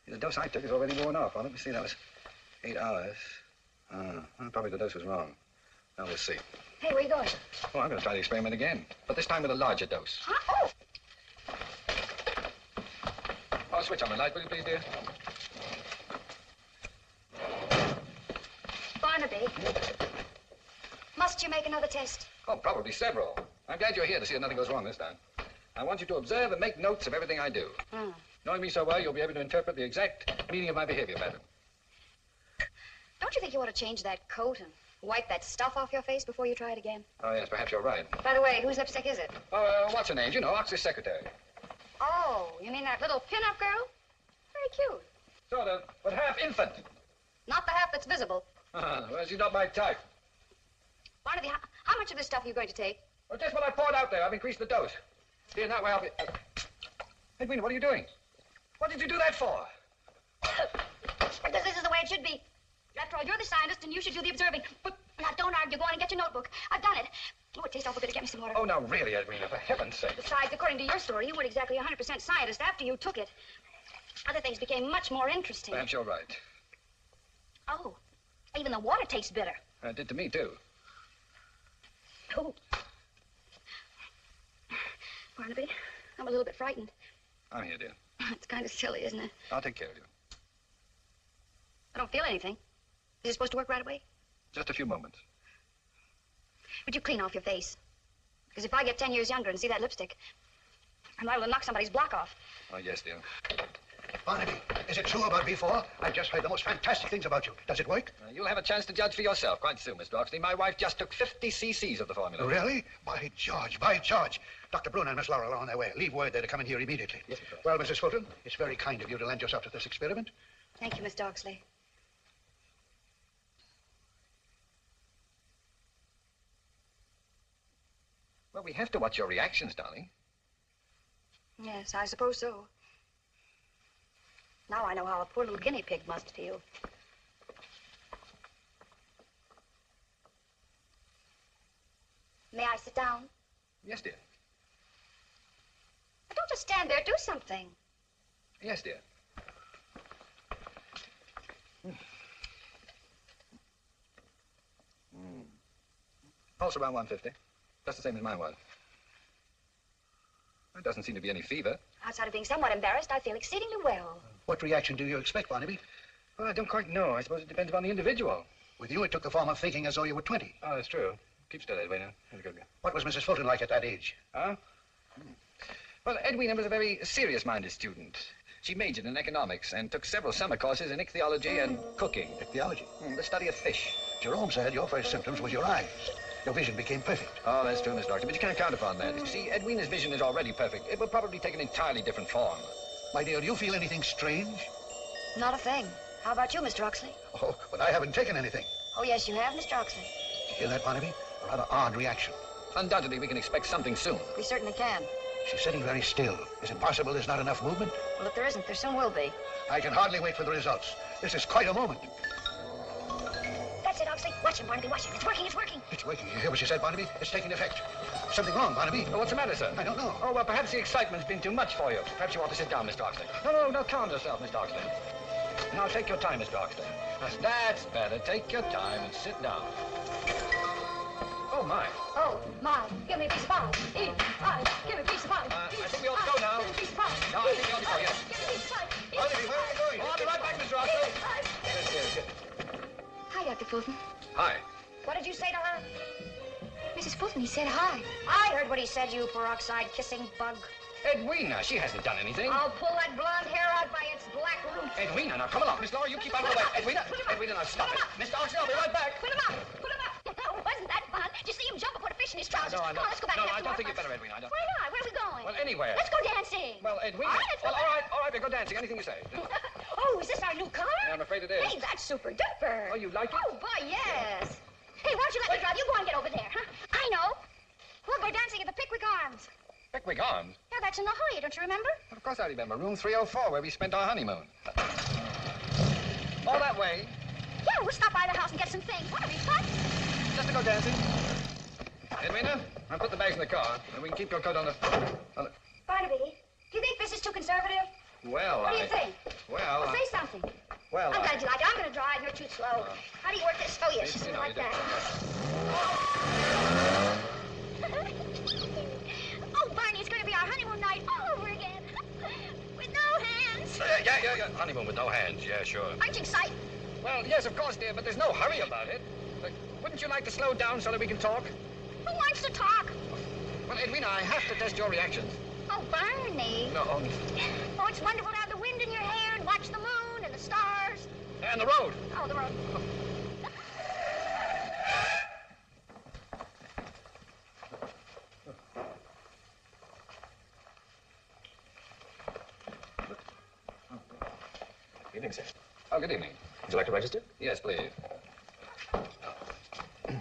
The dose I took is already worn off. Well, let me see, that was 8 hours. Probably the dose was wrong. Now, we'll see. Hey, where you going? Oh, I'm going to try the experiment again. But this time with a larger dose. Huh? Oh, switch on the light, will you please, dear? Barnaby, must you make another test? Oh, probably several. I'm glad you're here to see that nothing goes wrong this time. I want you to observe and make notes of everything I do. Knowing me so well, you'll be able to interpret the exact meaning of my behavior pattern. Don't you think you ought to change that coat and wipe that stuff off your face before you try it again? Oh, yes, perhaps you're right. By the way, whose lipstick is it? Oh, what's her name? You know, Oxley's secretary. Oh, you mean that little pin-up girl? Very cute. Sort of, but half infant. Not the half that's visible. Well, she's not my type. Barnaby, how much of this stuff are you going to take? Well, just what I poured out there. I've increased the dose. See, in that way I'll be... Edwina, what are you doing? What did you do that for? Because this is the way it should be. After all, you're the scientist, and you should do the observing. But now, don't argue. Go on and get your notebook. I've done it. Oh, it tastes awful bitter. Get me some water. Oh, now, really, Edwina, for heaven's sake. Besides, according to your story, you weren't exactly 100% scientist after you took it. Other things became much more interesting. Perhaps you're right. Oh, even the water tastes bitter. It did to me, too. Oh. Barnaby, I'm a little bit frightened. I'm here, dear. It's kind of silly, isn't it? I'll take care of you. I don't feel anything. Is it supposed to work right away? Just a few moments. Would you clean off your face? Because if I get 10 years younger and see that lipstick, I'm liable to knock somebody's block off. Oh, yes, dear. Barnaby, is it true about B4? I've just heard the most fantastic things about you. Does it work? You'll have a chance to judge for yourself quite soon, Mr. Oxley. My wife just took 50 cc's of the formula. Really? By George, by George. Dr. Brun and Miss Laurel are on their way. Leave word there to come in here immediately. Yes, sir. Well, Mrs. Fulton, it's very kind of you to lend yourself to this experiment. Thank you, Mr. Oxley. Well, we have to watch your reactions, darling. Yes, I suppose so. Now I know how a poor little guinea pig must feel. May I sit down? Yes, dear. Don't just stand there. Do something. Yes, dear. Pulse around 150. Just the same as mine was. There doesn't seem to be any fever. Outside of being somewhat embarrassed, I feel exceedingly well. What reaction do you expect, Barnaby? Well, I don't quite know. I suppose it depends upon the individual. With you, it took the form of thinking as though you were 20. Oh, that's true. Keep still, Edwina. Here's a good girl. What was Mrs. Fulton like at that age? Huh? Well, Edwina was a very serious-minded student. She majored in economics and took several summer courses in ichthyology and cooking. Ichthyology? The study of fish. Jerome said your first symptoms was your eyes. Your vision became perfect. Oh, that's true, Miss Doctor, but you can't count upon that. You see, Edwina's vision is already perfect. It will probably take an entirely different form. My dear, do you feel anything strange? Not a thing. How about you, Mr. Oxley? Oh, but I haven't taken anything. Oh, yes, you have, Mr. Oxley. You hear that, Barnaby? A rather odd reaction. Undoubtedly, we can expect something soon. We certainly can. She's sitting very still. Is it possible there's not enough movement? Well, if there isn't, there soon will be. I can hardly wait for the results. This is quite a moment. That's it, Oxley. Watch him, Barnaby. Watch him. It's working. It's working. It's working. You hear what she said, Barnaby? It's taking effect. Something wrong, Barnaby. Oh, what's the matter, sir? I don't know. Oh, well, perhaps the excitement's been too much for you. Perhaps you ought to sit down, Mr. Oxley. No, calm yourself, Mr. Oxley. Now, take your time, Mr. Oxley. That's better. Take your time and sit down. Oh, my. Oh, my. Give me a piece of pie. Eat pie. Give me a piece of pie. I think we ought to go now. Give me a piece of pie. No, I think we ought to go, yes. Give me a piece of pie. Barnaby, where are you going? Oh, I'll be right back, Mr. Oxley. Yes. Hi, Dr. Fulton. Hi. What did you say to her? Mrs. Fulton, he said hi. I heard what he said, you peroxide kissing bug. Edwina, she hasn't done anything. I'll pull that blonde hair out by its black roots. Edwina, now come along. Miss Laura, you keep out of the way. Edwina, now stop it. Mr. Oxley, I'll be right back. Put him up. Put him up. Wasn't that fun? Did you see him jump and put a fish in his trousers? No, Come on, let's go back. No, and have I some don't think more you better, fun. Edwina. I don't. Why not? Where are we going? Well, anywhere. Let's go dancing. Well, Edwina. All right, let's go Well, back. all right, we'll go dancing. Anything you say. Oh, is this our new car? Yeah, I'm afraid it is. Hey, that's super duper. Oh, you like it? Oh, boy, yes. Hey, why don't you let me drive? You go and get over there, huh? I know. We'll go dancing at the Pickwick Arms. Pickwick Arms? Yeah, that's in La Jolla, don't you remember? Well, of course I remember. Room 304, where we spent our honeymoon. All that way. Yeah, we'll stop by the house and get some things. What'll be fun? Just to go dancing. Edwina, I'll put the bags in the car, and we can keep your coat on the... Barnaby, do you think this is too conservative? Well, What do you think? Well, Say something. Well, I'm glad you like it. I'm going to draw it, and you're too slow. How do you work this? Oh, yes, just like that. Oh, Barney, it's going to be our honeymoon night all over again. With no hands. Yeah. Honeymoon with no hands. Yeah, sure. Aren't you excited? Well, yes, of course, dear, but there's no hurry about it. Wouldn't you like to slow down so that we can talk? Who wants to talk? Well, Edwina, I have to test your reactions. Oh, Barney. No, Oh, it's wonderful to have the wind in your hair and watch the moon and the stars. and the road. Oh, the road. Evening, sir. Oh, good evening. Would you like to register? Yes, please. Do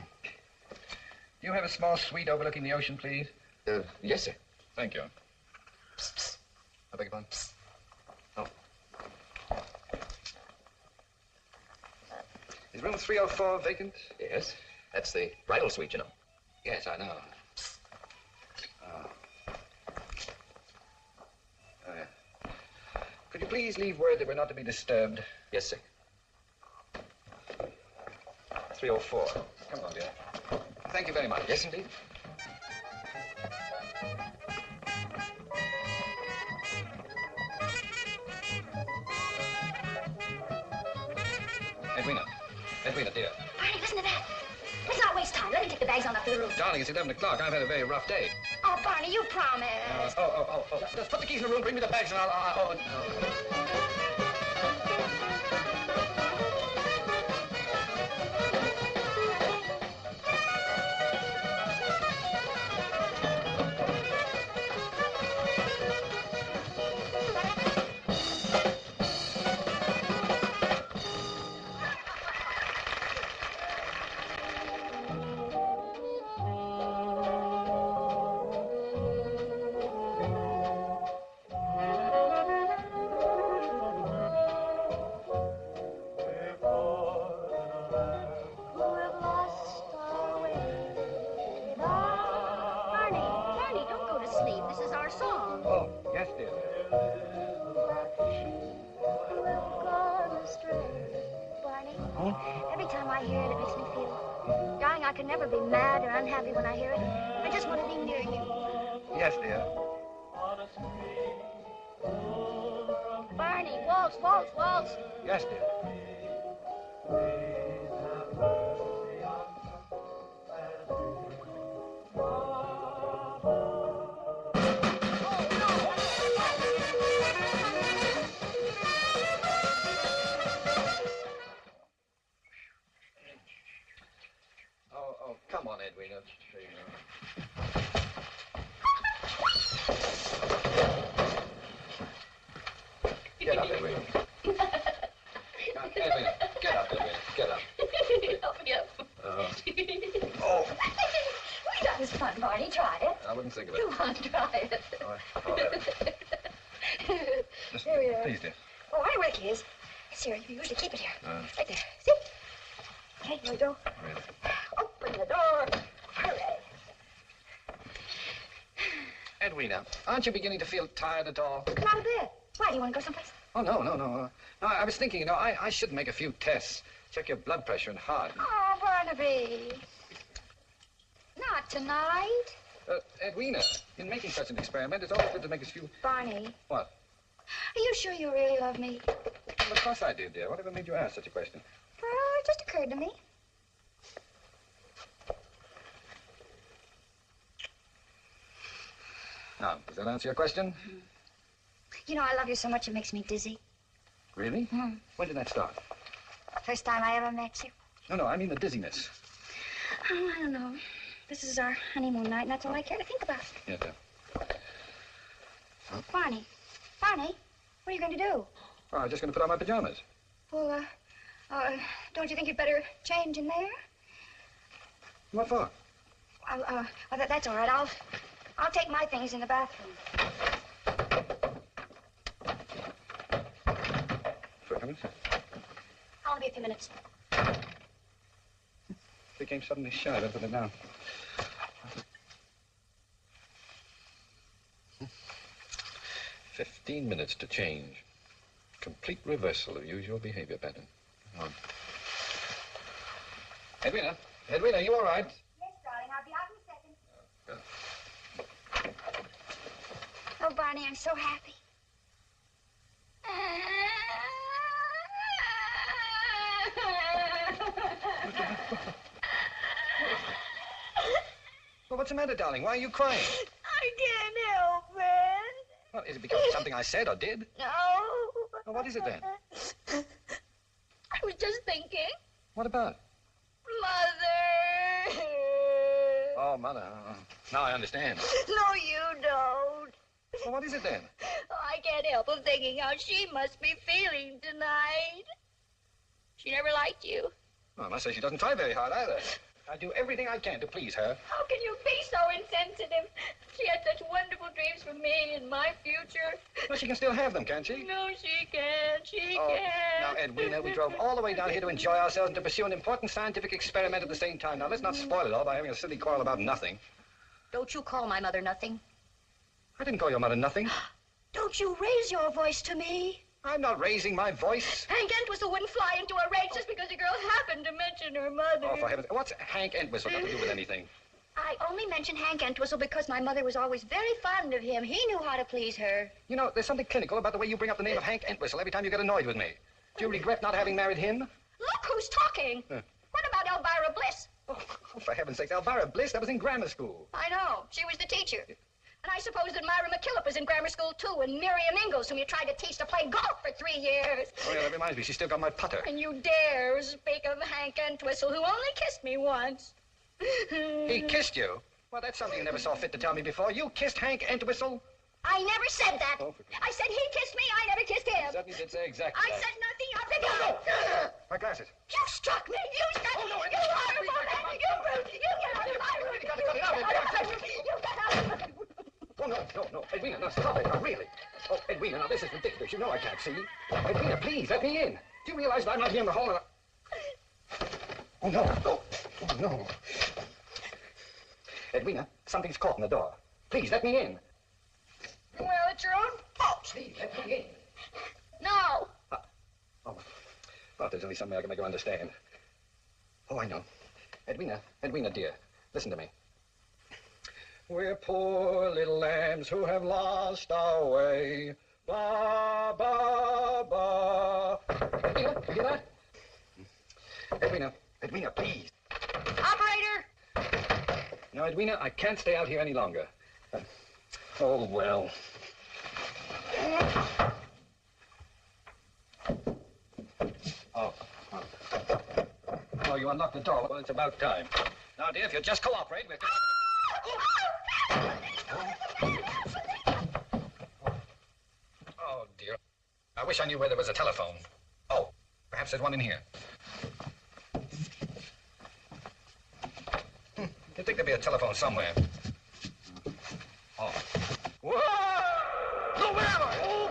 you have a small suite overlooking the ocean, please? Yes, sir. Thank you. Psst, psst. I beg your pardon? Oh. Is room 304 vacant? Yes. That's the bridal suite, you know. Yes, I know. Could you please leave word that we're not to be disturbed? Yes, sir. 304. Come on, dear. Thank you very much. Yes, indeed. Edwina, dear. Barney, listen to that. Let's not waste time. Let me take the bags on up to the roof. Darling, it's 11 o'clock. I've had a very rough day. Oh, Barney, you promised. Just put the keys in the room, bring me the bags, and I'll... Barney, don't go to sleep. This is our song. Oh, yes, dear. Barney, every time I hear it, it makes me feel... Darling, I can never be mad or unhappy when I hear it. I just want to be near you. Yes, dear. Barney, waltz, waltz, waltz. Yes, dear. Oh, come on, Edwina. Get up, Edwina. Edwina, get up, Edwina. Get up. Help me up. Oh, That was fun, Barney. Try it. I wouldn't think of it. Come on, try it. Oh, Listen, Here we are. please, dear. Oh, I know where the key is. It's here. You usually keep it here. Uh. Right there. See? Okay, here we go. Really? Open the door. Hooray. Edwina, aren't you beginning to feel tired at all? Not a bit. Why, do you want to go someplace? Oh, no. No, I was thinking, I should make a few tests. Check your blood pressure and heart. Oh, Barnaby. Not tonight. Edwina, in making such an experiment, it's always good to make a few... Barney. What? Are you sure you really love me? Well, of course I do, dear. Whatever made you ask such a question? Well, it just occurred to me. Now, does that answer your question? You know, I love you so much it makes me dizzy. Really? When did that start? First time I ever met you. No, I mean the dizziness. Oh, I don't know. This is our honeymoon night, and that's all I care to think about. Yeah, dear. Barney, what are you going to do? Oh, I'm just going to put on my pajamas. Well, don't you think you'd better change in there? What for? Well, that's all right. I'll take my things in the bathroom. For a minute. I'll only be a few minutes. Became suddenly shy. I better put it down. 15 minutes to change. Complete reversal of usual behavior pattern. Come on. Edwina? Edwina, are you all right? Yes, darling. I'll be out in a second. Good. Oh, Barney, I'm so happy. Well, what's the matter, darling? Why are you crying? I can't help it. Well, is it because of something I said or did? No. Well, what is it then? I was just thinking. What about? Mother. Oh, Mother. Now I understand. No, you don't. Well, what is it then? I can't help but thinking how she must be feeling tonight. She never liked you. Well, I must say she doesn't try very hard either. I do everything I can to please her. How can you be so insensitive? She had such wonderful dreams for me and my future. Well, she can still have them, can't she? No, she can't. She Oh, can't. now, Edwina, we drove all the way down here to enjoy ourselves and to pursue an important scientific experiment at the same time. Now, let's not spoil it all by having a silly quarrel about nothing. Don't you call my mother nothing. I didn't call your mother nothing. Don't you raise your voice to me. I'm not raising my voice. Hank Entwistle wouldn't fly into a rage just because a girl happened to mention her mother. Oh, for heaven's sake. What's Hank Entwistle got to do with anything? I only mentioned Hank Entwistle because my mother was always very fond of him. He knew how to please her. You know, there's something clinical about the way you bring up the name of Hank Entwistle every time you get annoyed with me. Do you regret not having married him? Look who's talking. What about Elvira Bliss? Oh, for heaven's sake, Elvira Bliss, that was in grammar school. I know. She was the teacher. And I suppose that Myra McKillop was in grammar school, too, and Miriam Ingalls, whom you tried to teach to play golf for 3 years. Oh, yeah, that reminds me. She still got my putter. And you dare speak of Hank Entwistle, who only kissed me once. He kissed you? Well, that's something you never saw fit to tell me before. You kissed Hank Entwistle? I never said that. Oh, I said he kissed me. I never kissed him. You certainly did say exactly I that. said nothing of the kind. My glasses. You struck me. You struck me. no, You horrible man. You brute. You get out of my room. You gotta cut it out, Edwina. You get out of my room. Oh, no. Edwina, now stop it. Now, really. Oh, Edwina, now this is ridiculous. You know I can't see. Edwina, please, let me in. Do you realize that I'm not here in the hall? Oh, no. Oh, no. Edwina, something's caught in the door. Please, let me in. Well, it's your own fault. Please, let me in. No. Oh, well, there's only some way I can make her understand. Oh, I know. Edwina, dear, listen to me. We're poor little lambs who have lost our way. Ba, ba, ba. Edwina, you hear that? Edwina, please. Operator. Now, Edwina, I can't stay out here any longer. Oh, well. Oh, you unlocked the door. Well, it's about time. Now, dear, if you'll just cooperate, we'll... Oh, dear. I wish I knew where there was a telephone. Oh, perhaps there's one in here. You'd think there'd be a telephone somewhere. Oh. Whoa! No, where am I? Oh!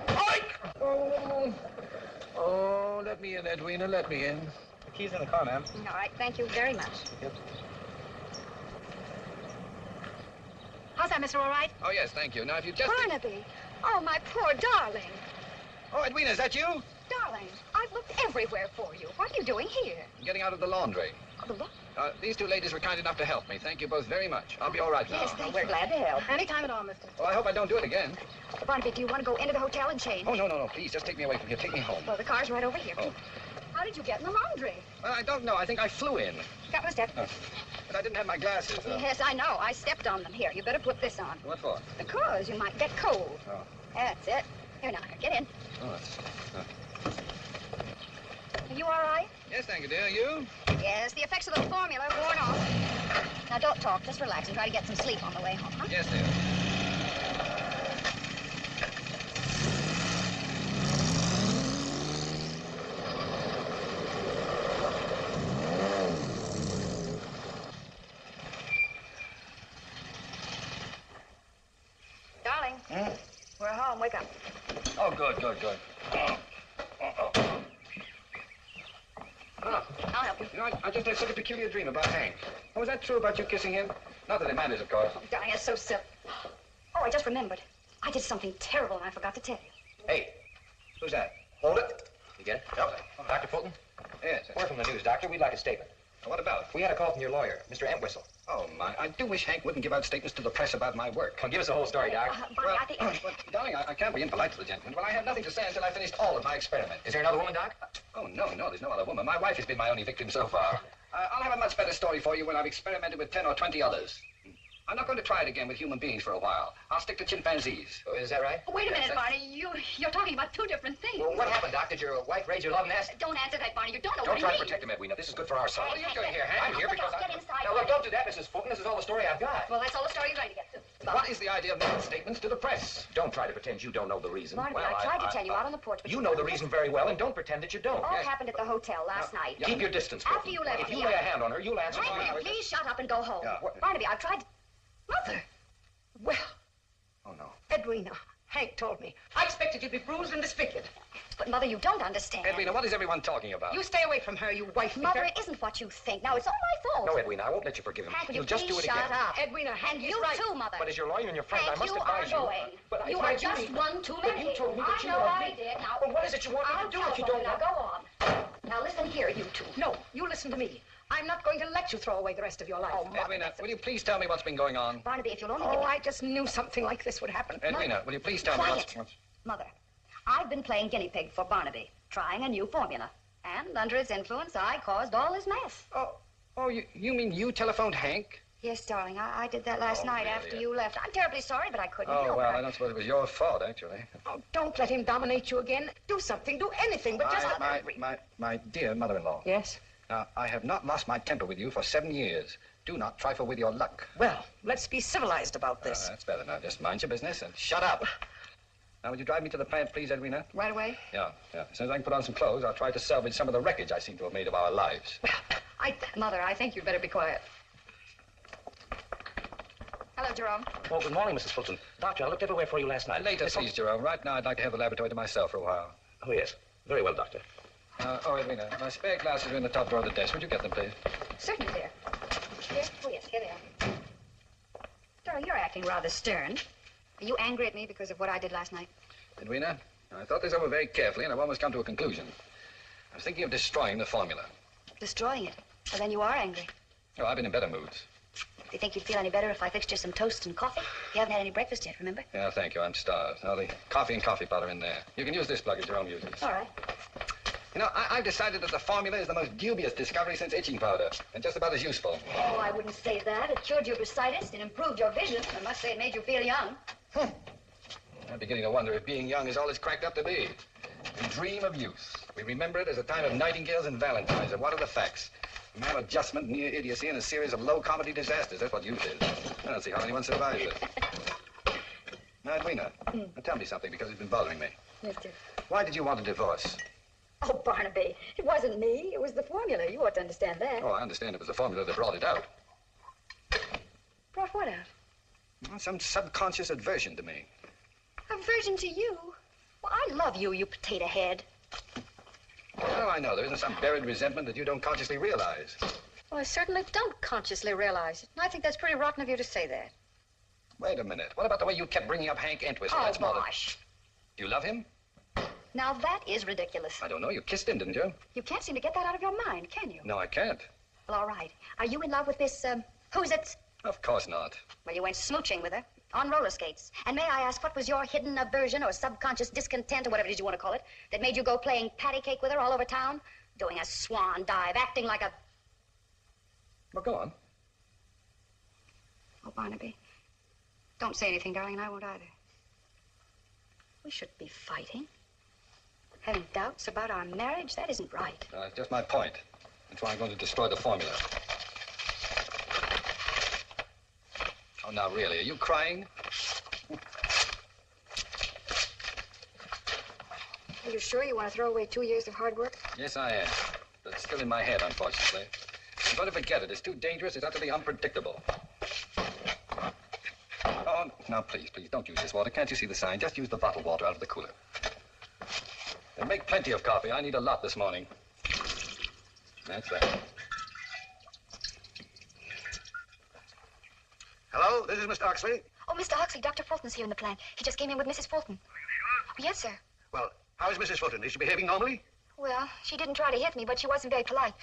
Ike! Oh, let me in, Edwina, let me in. The key's in the car, ma'am. All right, thank you very much. Yep. How's that, Mr. All Right? Oh, yes, thank you. Now, if you just... Barnaby. Oh, my poor darling. Oh, Edwina, is that you? Darling, I've looked everywhere for you. What are you doing here? I'm getting out of the laundry. Oh, the look. These two ladies were kind enough to help me. Thank you both very much. I'll be all right now. Yes, we're glad to help. Anytime at all, mister. Well, I hope I don't do it again. Barnaby, do you want to go into the hotel and change? Oh, no. Please, just take me away from here. Take me home. Well, the car's right over here. Oh. How did you get in the laundry? Well, I don't know. I think I flew in. Couple of steps. But I didn't have my glasses. Yes, I know. I stepped on them. Here, you better put this on. What for? Because you might get cold. Oh. That's it. Here, now, get in. Oh, that's... Are you all right? Yes, thank you, dear. You? Yes, the effects of the formula have worn off. Now, don't talk. Just relax and try to get some sleep on the way home, huh? Yes, dear. Darling, we're home. Wake up. Oh, good. I'll help you. You know, I just had such a peculiar dream about Hank. Oh, was that true about you kissing him? Not that it matters, of course. Oh, darling, it's so silly. Oh, I just remembered. I did something terrible and I forgot to tell you. Hey, Who's that? Hold it. You get it? Yep. Dr. Fulton? Yes. We're from the news, Doctor. We'd like a statement. What about? We had a call from your lawyer, Mr. Entwistle. Oh, my. I do wish Hank wouldn't give out statements to the press about my work. Come, give us the whole story, Doc. Barney, I think... But, darling, I can't be impolite to the gentleman. Well, I have nothing to say until I finished all of my experiment. Is there another woman, Doc? Oh, no, there's no other woman. My wife has been my only victim so far. I'll have a much better story for you when I've experimented with 10 or 20 others. I'm not going to try it again with human beings for a while. I'll stick to chimpanzees. Oh, is that right? Wait a minute, Yes, Barney. You're talking about two different things. Well, what happened, Doc? Did your wife raise your love nest? Don't answer that, Barney. You don't know Don't what try he to means. protect him, Edwina. This is good for our son. Hey, What are you hey, doing hey, here, Hank? hey, I'm here look because out, get inside, Now, look, Barney. don't do that, Mrs. Fulton. This is all the story I've got. Well, that's all the story you're going to get to. What is the idea of making statements to the press? Don't try to pretend you don't know the reason. Barney, Well, I tried I- to tell you out on the porch, but You know the reason very well, and don't pretend that you don't. All happened at the hotel last night. Keep your distance, After Fulton. you left If me, you lay a hand on her, you'll answer. Hank, will you please shut up and go home? Yeah, what- Barnaby, I've tried... Mother! Well, Oh, no. Edwina, Hank told me. I expected you'd be bruised and disfigured. But, Mother, you don't understand. Edwina, what is everyone talking about? You stay away from her, you wife Mother, beater. it isn't what you think. Now, it's all my fault. No, Edwina, I won't let you forgive him. Hank, will You'll you just please do it shut again. up? Edwina, Hank And is you right. too, Mother. But as your lawyer and your friend, Hank, I must you advise are going. But You it's are my just duty. one too But many. you told me that I you know loved I me. did. Now, Well, what is it you want me I'll to do if you telephone don't you. Now, want... go on. Now, listen here, you two. No, you listen to me. I'm not going to let you throw away the rest of your life. Oh, Mother, Edwina, that's... will you please tell me what's been going on? Barnaby, if you'll only... Oh, I just knew something like this would happen. Edwina, will you please tell me Quiet. what's... Mother, I've been playing guinea pig for Barnaby, trying a new formula. And under its influence, I caused all this mess. Oh, you mean you telephoned Hank? Yes, darling, I did that last Oh, night really? after you left. I'm terribly sorry, but I couldn't Oh, help well, it. I don't suppose it was your fault, actually. Oh, don't let him dominate you again. Do something, do anything, but just... My dear mother-in-law. Yes? Now, I have not lost my temper with you for 7 years. Do not trifle with your luck. Well, let's be civilized about this. That's better now. Just mind your business and shut up. Now, would you drive me to the plant, please, Edwina? Right away? Yeah. As soon as I can put on some clothes, I'll try to salvage some of the wreckage I seem to have made of our lives. Mother, I think you'd better be quiet. Hello, Jerome. Oh, good morning, Mrs. Fulton. Doctor, I looked everywhere for you last night. Later, please, Jerome. Right now, I'd like to have the laboratory to myself for a while. Oh, yes. Very well, Doctor. Edwina, my spare glasses are in the top drawer of the desk. Would you get them, please? Certainly, dear. Here? Oh, yes, here they are. Darling, you're acting rather stern. Are you angry at me because of what I did last night? Edwina, I thought this over very carefully, and I've almost come to a conclusion. I was thinking of destroying the formula. Destroying it? Well, then you are angry. Oh, I've been in better moods. Do you think you'd feel any better if I fixed you some toast and coffee? You haven't had any breakfast yet, remember? Yeah, thank you. I'm starved. Now, the coffee and coffee pot are in there. You can use this plug as Jerome uses. All right. You know, I've decided that the formula is the most dubious discovery since itching powder, and just about as useful. Oh, I wouldn't say that. It cured your bursitis. It improved your vision. I must say it made you feel young. I'm beginning to wonder if being young is all it's cracked up to be. We dream of youth. We remember it as a time of nightingales and valentines. And what are the facts? Maladjustment, near idiocy, and a series of low comedy disasters. That's what youth is. I don't see how anyone survives it. Now, Edwina, now tell me something, because it's been bothering me. Yes, dear. Why did you want a divorce? Oh, Barnaby, it wasn't me. It was the formula. You ought to understand that. Oh, I understand it was the formula that brought it out. Brought what out? Well, some subconscious aversion to me. Aversion to you? Well, I love you, you potato head. Well, I know there isn't some buried resentment that you don't consciously realize. Well, I certainly don't consciously realize it. And I think that's pretty rotten of you to say that. Wait a minute. What about the way you kept bringing up Hank Entwistle? Oh, That's more than... gosh. You love him? Now, that is ridiculous. I don't know. You kissed him, didn't you? You can't seem to get that out of your mind, can you? No, I can't. Well, all right. Are you in love with this, who's it? Of course not. Well, you went smooching with her on roller skates. And may I ask, what was your hidden aversion or subconscious discontent or whatever it is you want to call it that made you go playing patty cake with her all over town? Doing a swan dive, acting like a... Well, go on. Oh, Barnaby, don't say anything, darling, and I won't either. We shouldn't be fighting. Having doubts about our marriage, that isn't right. That's just my point. That's why I'm going to destroy the formula. Oh, now, really, are you crying? Are you sure you want to throw away 2 years of hard work? Yes, I am. But it's still in my head, unfortunately. I'm going to forget it. It's too dangerous. It's utterly unpredictable. Oh, now, please, don't use this water. Can't you see the sign? Just use the bottled water out of the cooler. And make plenty of coffee. I need a lot this morning. That's that. Hello, this is Mr. Oxley. Oh, Mr. Oxley, Dr. Fulton's here in the plant. He just came in with Mrs. Fulton. Are you sure? Oh, yes, sir. Well, How is Mrs. Fulton? Is she behaving normally? Well, she didn't try to hit me, but she wasn't very polite.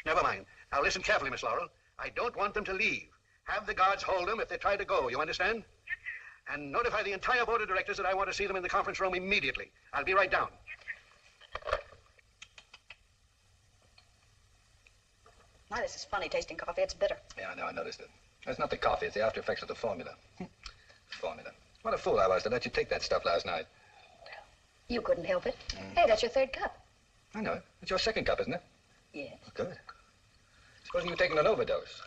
Never mind. Now listen carefully, Miss Laurel. I don't want them to leave. Have the guards hold them if they try to go, you understand? And notify the entire board of directors that I want to see them in the conference room immediately. I'll be right down. My, this is funny tasting coffee. It's bitter. Yeah, I know, I noticed it. It's not the coffee, it's the after effects of the formula. Formula. What a fool I was to let you take that stuff last night. You couldn't help it. Hey, that's your third cup. I know it. It's your second cup, isn't it? Yes. Good. Supposing you've taken an overdose.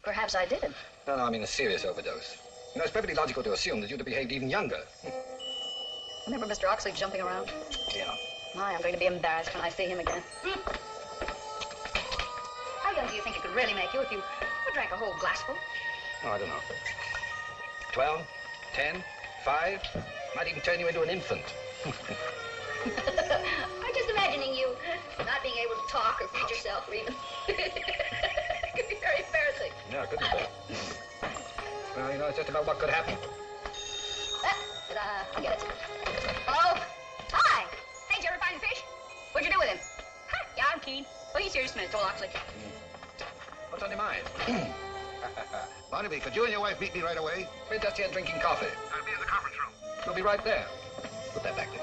Perhaps I did. No, I mean a serious overdose. You know, it's perfectly logical to assume that you'd have behaved even younger. Remember Mr. Oxley jumping around? Yeah. My, I'm going to be embarrassed when I see him again. How young do you think it could really make you if you drank a whole glassful? Oh, I don't know. 12, 10, 5. Might even turn you into an infant. I'm just imagining you not being able to talk or feed yourself or even. It could be very embarrassing. Yeah, it could be better. Well, you know, it's just about what could happen. I'll get it. Hello? Hi. Hey, did you ever find the fish? What'd you do with him? Huh, yeah, I'm keen. Well, he's here just a minute, told Oxley. What's on your mind? Barnaby, could you and your wife meet me right away? We're just here drinking coffee. I'll be in the conference room. We'll be right there. Put that back there.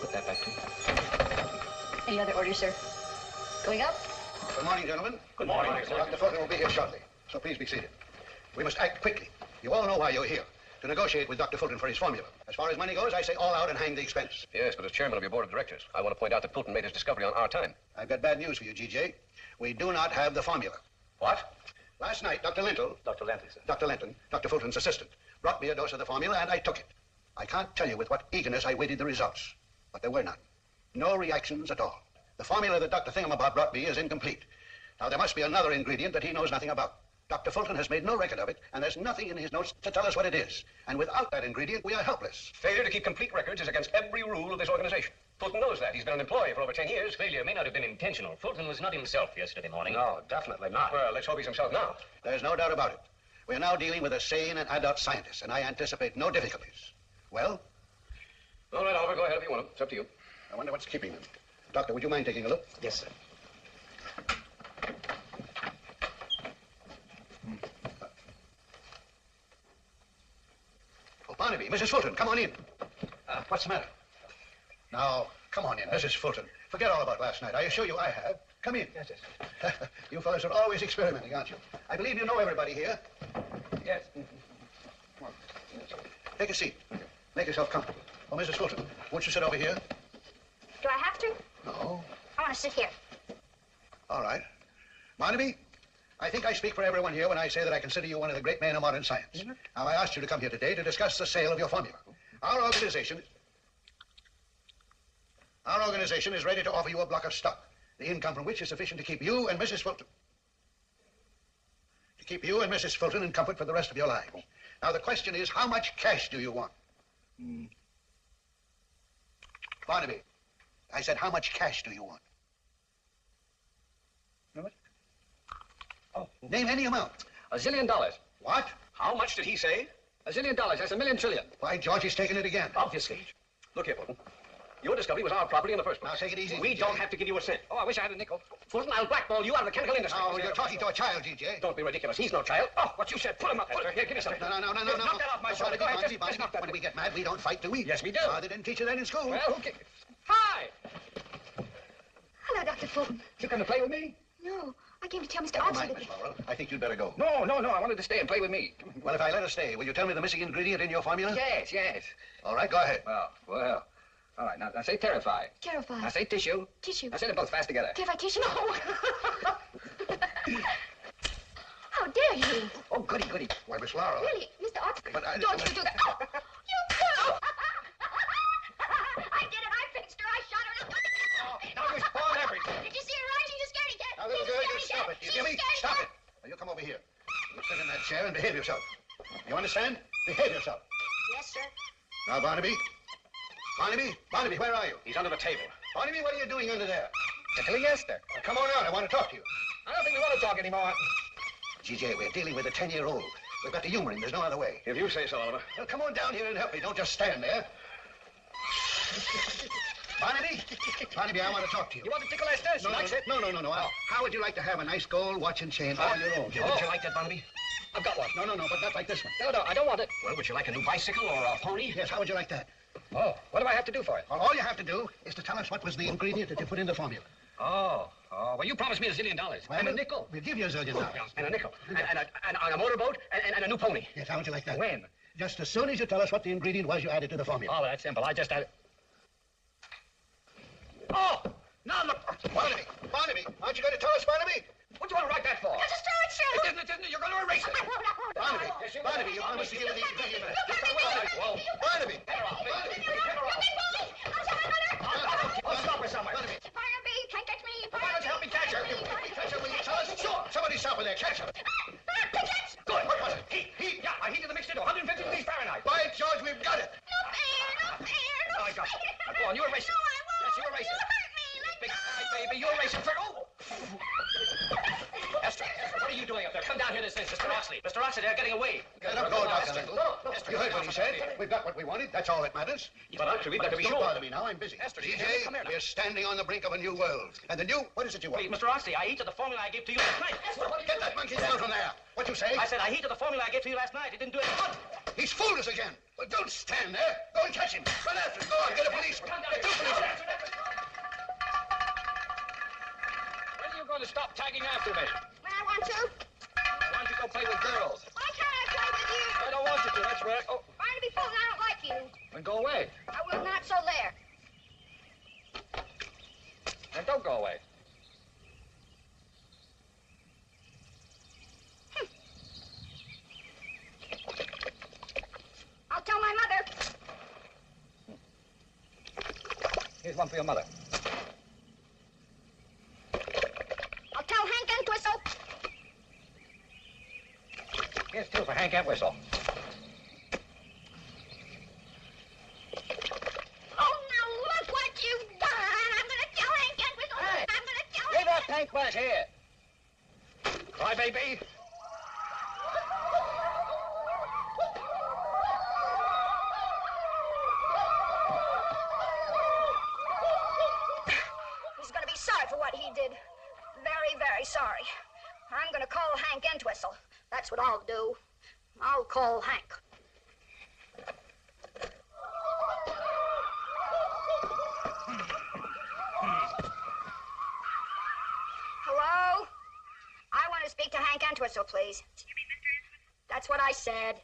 Put that back there. Any other orders, sir? Going up? Good morning, gentlemen. Good morning, sir. Dr. Fulton will be here shortly, so please be seated. We must act quickly. You all know why you're here. To negotiate with Dr. Fulton for his formula. As far as money goes, I say all out and hang the expense. Yes, but as chairman of your board of directors, I want to point out that Fulton made his discovery on our time. I've got bad news for you, G.J. We do not have the formula. What? Last night, Dr. Linton, Dr. Fulton's assistant, brought me a dose of the formula, and I took it. I can't tell you with what eagerness I waited the results, but there were none. No reactions at all. The formula that Dr. Thingamabob brought me is incomplete. Now, there must be another ingredient that he knows nothing about. Dr. Fulton has made no record of it, and there's nothing in his notes to tell us what it is. And without that ingredient, we are helpless. Failure to keep complete records is against every rule of this organization. Fulton knows that. He's been an employee for over 10 years. Failure may not have been intentional. Fulton was not himself yesterday morning. No, definitely not. Well, let's hope he's himself now. There's no doubt about it. We are now dealing with a sane and adult scientist, and I anticipate no difficulties. Well? All right, Oliver, go ahead if you want to. It's up to you. I wonder what's keeping them. Doctor, would you mind taking a look? Yes, sir. Oh, Barnaby, Mrs. Fulton, come on in. What's the matter? Now, come on in, Mrs. Fulton. Forget all about last night. I assure you I have. Come in. Yes, yes. You fellows are always experimenting, aren't you? I believe you know everybody here. Yes. Come on. Take a seat. Make yourself comfortable. Oh, Mrs. Fulton, won't you sit over here? Do I have to? No. I want to sit here. All right. Barnaby, I think I speak for everyone here when I say that I consider you one of the great men of modern science. Mm-hmm. Now, I asked you to come here today to discuss the sale of your formula. Our organization is ready to offer you a block of stock, the income from which is sufficient to keep you and Mrs. Fulton. To keep you and Mrs. Fulton in comfort for the rest of your lives. Now, the question is, how much cash do you want? Barnaby, I said, how much cash do you want? How much? Oh, name any amount. $1 zillion. What? How much did he say? $1 zillion. That's $1 million trillion. Why, George, he's taken it again. Obviously. Look here, Fulton. Your discovery was our property in the first place. Now, take it easy. We G.J. don't have to give you a cent. Oh, I wish I had a nickel. Fulton, I'll blackball you out of the chemical industry. Oh, you're talking to a child, G.J. Don't be ridiculous. He's no child. Oh, what you said. Put him up. Put him. Here, give me something. No. Just knock that off my shoulder. Go ahead. Just knock that. When we get mad, we don't fight, do we? Yes, we do. They didn't teach you that in school. Well, who cares? Hi. Hello, Dr. Fulton. You come to play with me? No, I came to tell Mr. Never Oxley mind, that... Miss Laurel. I think you'd better go. No. I wanted to stay and play with me. Well, if I let her stay, will you tell me the missing ingredient in your formula? Yes. All right, go ahead. Well. All right, now say terrify. Terrified. Now say tissue. Tissue. Now say them both fast together. Terrified tissue? No. How dare you? Oh, goody. Why, Miss Laurel. Really, Mr. Oxley, But I- don't you do that. Oh, you fool! I did it. I fixed her. I shot her. Now you spoiled everything. Did you see her run? She's a scaredy cat. Now, little She's a girl, scaredy you stop cat. it. You She's hear a me? scaredy Stop cat. it. Now, you come over here. You sit in that chair and behave yourself. You understand? Behave yourself. Yes, sir. Now, Barnaby, where are you? He's under the table. Barnaby, what are you doing under there? Tickling Esther. Now, come on out. I want to talk to you. I don't think we want to talk anymore. G.J., we're dealing with a 10-year-old. We've got to humor him. There's no other way. If you say so, Oliver. Well, come on down here and help me. Don't just stand there. Barnaby? Barnaby, I want to talk to you. You want to tickle Esther? She likes it. No. How would you like to have a nice gold watch and chain all your own? Would you like that, Barnaby? I've got one. No, but not like this one. No, I don't want it. Well, would you like a new bicycle or a pony? Yes, how would you like that? Oh, what do I have to do for it? Well, all you have to do is to tell us what was the ingredient that you put in the formula. Oh, well, you promised me $1 zillion. Well, and a nickel. We'll give you $1 zillion. And a nickel. And a motorboat and a new pony. Yes, how would you like that? When? Just as soon as you tell us what the ingredient was you added to the formula. Oh, that's simple. I just added... Oh! Now look! Barnaby, aren't you going to tell us, Barnaby? What do you want to write that for? Just throw it, Shrew. It isn't. You're going to erase it. Barnaby, you promised to give me the ingredient. Well, Barnaby! I'll stop her somewhere. Barnaby, can't catch me. Why don't you help me catch her? Catch her, will you tell us? Sure. Somebody stop her there. Catch her. Good. What was it? Heat. Yeah, I heated the mixture to 150 degrees Fahrenheit. By George, we've got it. No fair. Oh, I got it. Now, go on, you erase it. No, I won't. Yes, you erase it. You hurt me. Big fat baby, you erase it for... Oh! Esther, what are you doing up there? Come down here this instant, Mr. Oxley. Mr. Oxley, they're getting away. Let him go, Dr. Little. You heard what he said. We've got what we wanted. That's all that matters. But actually, we've got to be Don't sure. bother me now. I'm busy. Esther, CJ, come here now. we're standing on the brink of a new world. And the new... What is it you want? Please, Mr. Oxley, I heated the formula I gave to you last night. Get that monkey down from there. What you say? I said I heated the formula I gave to you last night. It didn't do any good. He's fooled us again. Well, don't stand there. Go and catch him. Run after him. Go on, get a policeman. Get two policemen. When are you going to stop tagging after me? When I want to. Why don't you go play with girls? Why can't I play with you? I don't want you to, that's right. Oh, Barnaby Fulton, I don't like you. then go away. I will not, so there. Then don't go away. I'll tell my mother. Here's one for your mother. I'll tell Hank Entwistle. Here's two for Hank Entwistle. Oh, now look what you've done. I'm going to tell Hank Entwistle. Hey, I'm going to tell Give him. that tank back here. Cry, baby. He's going to be sorry for what he did. Very, very sorry. I'm going to call Hank Entwistle. That's what I'll do. I'll call Hank. Hello? I want to speak to Hank Entwistle, please. You mean Mr. Entwistle? That's what I said.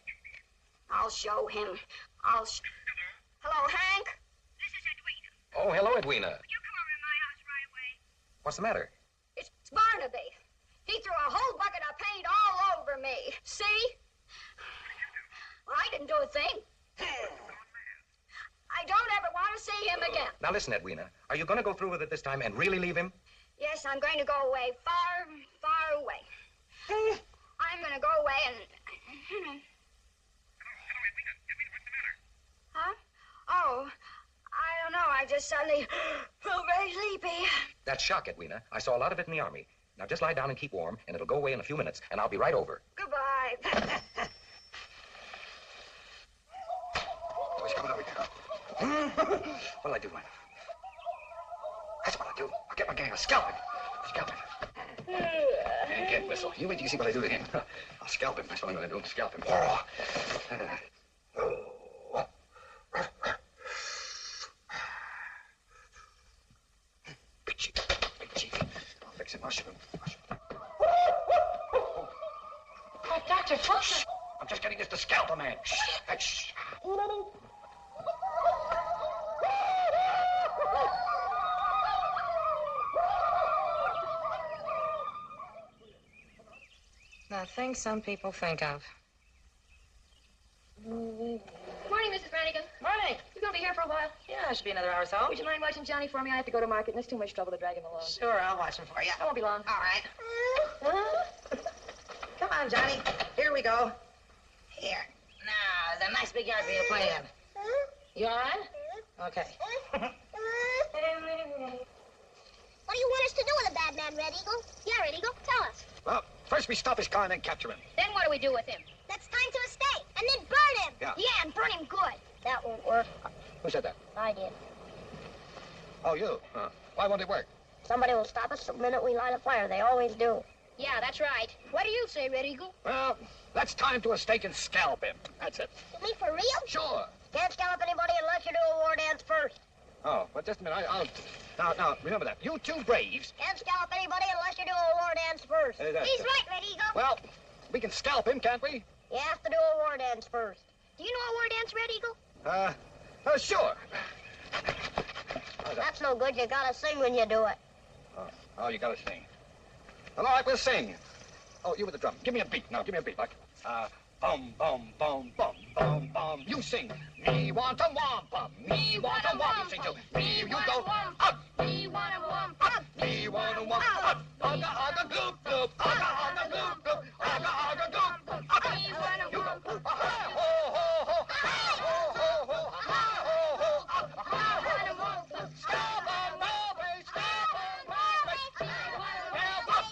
I'll show him. Hello, Hank? This is Edwina. Oh, hello, Edwina. Would you come over to my house right away? What's the matter? It's Barnaby. He threw a whole bucket of paint all over me. See? Well, I didn't do a thing. I don't ever want to see him again. Now listen, Edwina. Are you going to go through with it this time and really leave him? Yes, I'm going to go away, far, far away. I'm going to go away and... Hello, Edwina. Edwina, what's the matter? Huh? Oh, I don't know. I just suddenly felt very sleepy. That's shock, Edwina. I saw a lot of it in the Army. Now just lie down and keep warm, and it'll go away in a few minutes, and I'll be right over. Goodbye. Oh, he's coming over here. What'll I do, man? That's what I'll do. I'll get my gang. I'll scalp him. Scalp him. Hank Entwistle. You wait till you see what I do to him. I'll scalp him. That's what I'm going to do. Scalp him. Big chief. Big chief. I'll fix him. I'll shoot him. Oh, Dr. Fulton. I'm just getting this to scalp a man. Shh. Hey, shh. The things some people think of. Morning, Mrs. Brannigan. Morning. You gonna be here for a while? Yeah, it should be another hour or so. Would you mind watching Johnny for me? I have to go to market, and it's too much trouble to drag him along. Sure, I'll watch them for you. I won't be long. All right. Come on, Johnny. Here we go. Here. Now, there's a nice big yard for you to play in. You all right? Okay. What do you want us to do with the bad man, Red Eagle? Yeah, Red Eagle, tell us. Well, first we stop his car and then capture him. Then what do we do with him? Let's tie him to a stake and then burn him. Yeah. Yeah, and burn him good. That won't work. Who said that? I did. Oh, you? Why won't it work? Somebody will stop us the minute we light a fire. They always do. Yeah, that's right. What do you say, Red Eagle? Well, let's tie him to a stake and scalp him. That's it. You mean for real? Sure. Can't scalp anybody unless you do a war dance first. Oh, but just a minute. I'll... Now, remember that. You two braves... Can't scalp anybody unless you do a war dance first. He's right, Red Eagle. Well, we can scalp him, can't we? You have to do a war dance first. Do you know a war dance, Red Eagle? Sure. That's no good. You gotta sing when you do it. Oh, you gotta sing. All right, we'll sing. Oh, you with the drum. Give me a beat. Now, give me a beat, like... bum, bum, bum, bum, bum, bum. You sing. Me want a wampum. Me want a wampum. You sing too. Me, you go. Up. Me want a womp. Up. Me want a wampum. Up. Ugga, ugga, gloop, gloop. Ugga, ugga, gloop, gloop. Ugga, ugga, gloop, gloop. Up. Me want a You womp. go. Ho, ho, ho. Ho, ho, ho. Ho, ho. Up. Me want a womp. Stop on my way. Stop on my way. Help up.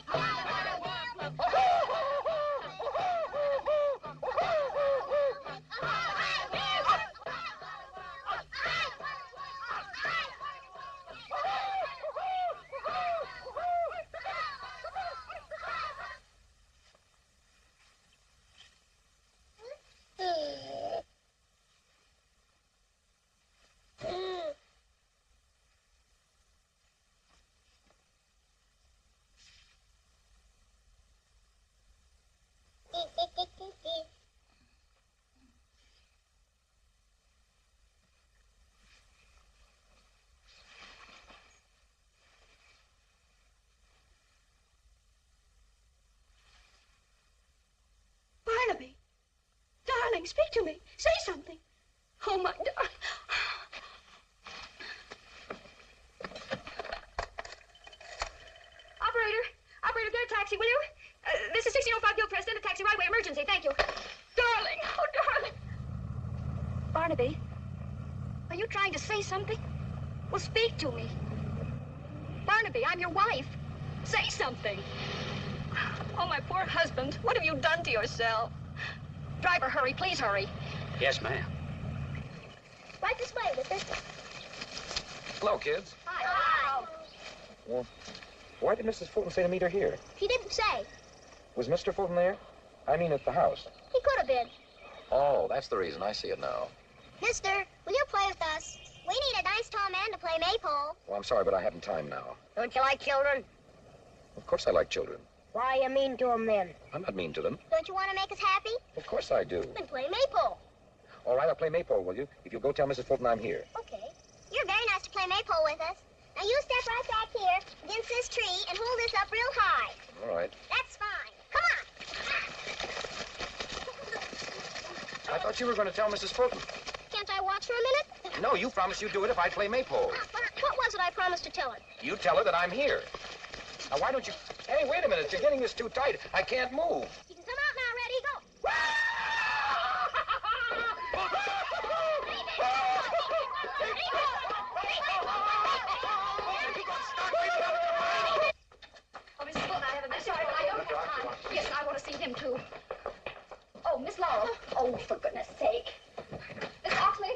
Barnaby. Darling, speak to me. Say something. Oh, my darling. Operator, get a taxi, will you? This is 1605 Gilchrist. Send a taxi right away. Emergency, thank you. Darling, oh, darling. Barnaby, are you trying to say something? Well, speak to me. Barnaby, I'm your wife. Say something. Oh, my poor husband. What have you done to yourself? Driver, hurry. Please hurry. Yes, ma'am. Right this way, mister. Hello, kids. Hi. Well, why did Mrs. Fulton say to meet her here? He didn't say. Was Mr. Fulton there? I mean, at the house. He could have been. Oh, that's the reason. I see it now. Mister, will you play with us? We need a nice tall man to play maypole. Well, I'm sorry, but I haven't time now. Don't you like children? Of course I like children. Why are you mean to them then? I'm not mean to them. Don't you want to make us happy? Of course I do. Then play maypole. All right, I'll play maypole, will you? If you'll go tell Mrs. Fulton I'm here. Okay. You're very nice to play maypole with us. Now you step right back here against this tree and hold this up real high. All right. That's fine. Come on. I thought you were going to tell Mrs. Fulton. Can't I watch for a minute? No, you promised you'd do it if I play maypole. What was it I promised to tell her? You tell her that I'm here. Now, why don't you... Hey, wait a minute. You're getting this too tight. I can't move. You can come out now, Red Eagle. Oh, Mrs. Fulton, I have a message, but I don't have time. Yes, I want to see him, too. Oh, Miss Laurel. Oh, for goodness sake. Mr. Oxley.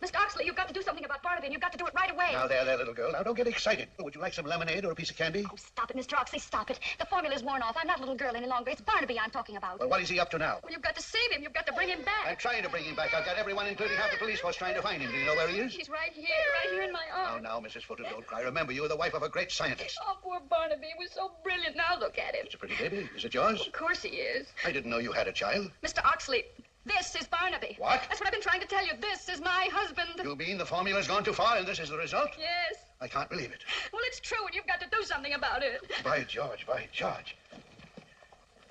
Mr. Oxley, you've got to do something about Barnaby, and you've got to do it right away. Now, there, little girl. Now, don't get excited. Would you like some lemonade or a piece of candy? Oh, stop it, Mr. Oxley, stop it. The formula's worn off. I'm not a little girl any longer. It's Barnaby I'm talking about. Well, what is he up to now? Well, you've got to save him. You've got to bring him back. I'm trying to bring him back. I've got everyone, including half the police force, trying to find him. Do you know where he is? He's right here in my arms. Now, Mrs. Fulton, don't cry. Remember, you are the wife of a great scientist. Oh, poor Barnaby. He was so brilliant. Now look at him. It's a pretty baby. Is it yours? Of course he is. I didn't know you had a child. Mr. Oxley, this is Barnaby. What? That's what I've been trying to tell you. This is my husband. You mean the formula's gone too far and this is the result? Yes. I can't believe it. Well, it's true, and you've got to do something about it. By George, by George.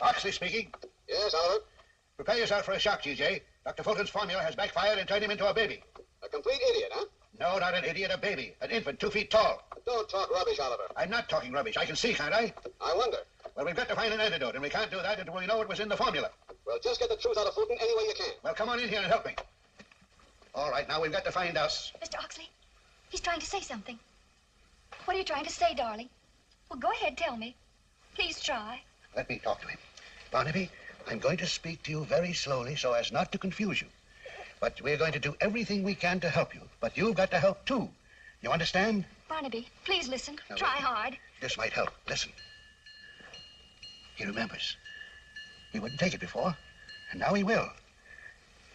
Oxley speaking. Yes, Oliver? Prepare yourself for a shock, G.J. Dr. Fulton's formula has backfired and turned him into a baby. A complete idiot, huh? No, not an idiot, a baby. An infant 2 feet tall. Don't talk rubbish, Oliver. I'm not talking rubbish. I can see, can't I? I wonder. Well, we've got to find an antidote, and we can't do that until we know what was in the formula. Well, just get the truth out of Fulton any way you can. Well, come on in here and help me. All right, now we've got to find out. Mr. Oxley, he's trying to say something. What are you trying to say, darling? Well, go ahead, tell me. Please try. Let me talk to him. Barnaby, I'm going to speak to you very slowly so as not to confuse you. But we're going to do everything we can to help you. But you've got to help, too. You understand? Barnaby, please listen. Now, Try wait. hard. This might help. Listen. He remembers. He wouldn't take it before, and now he will.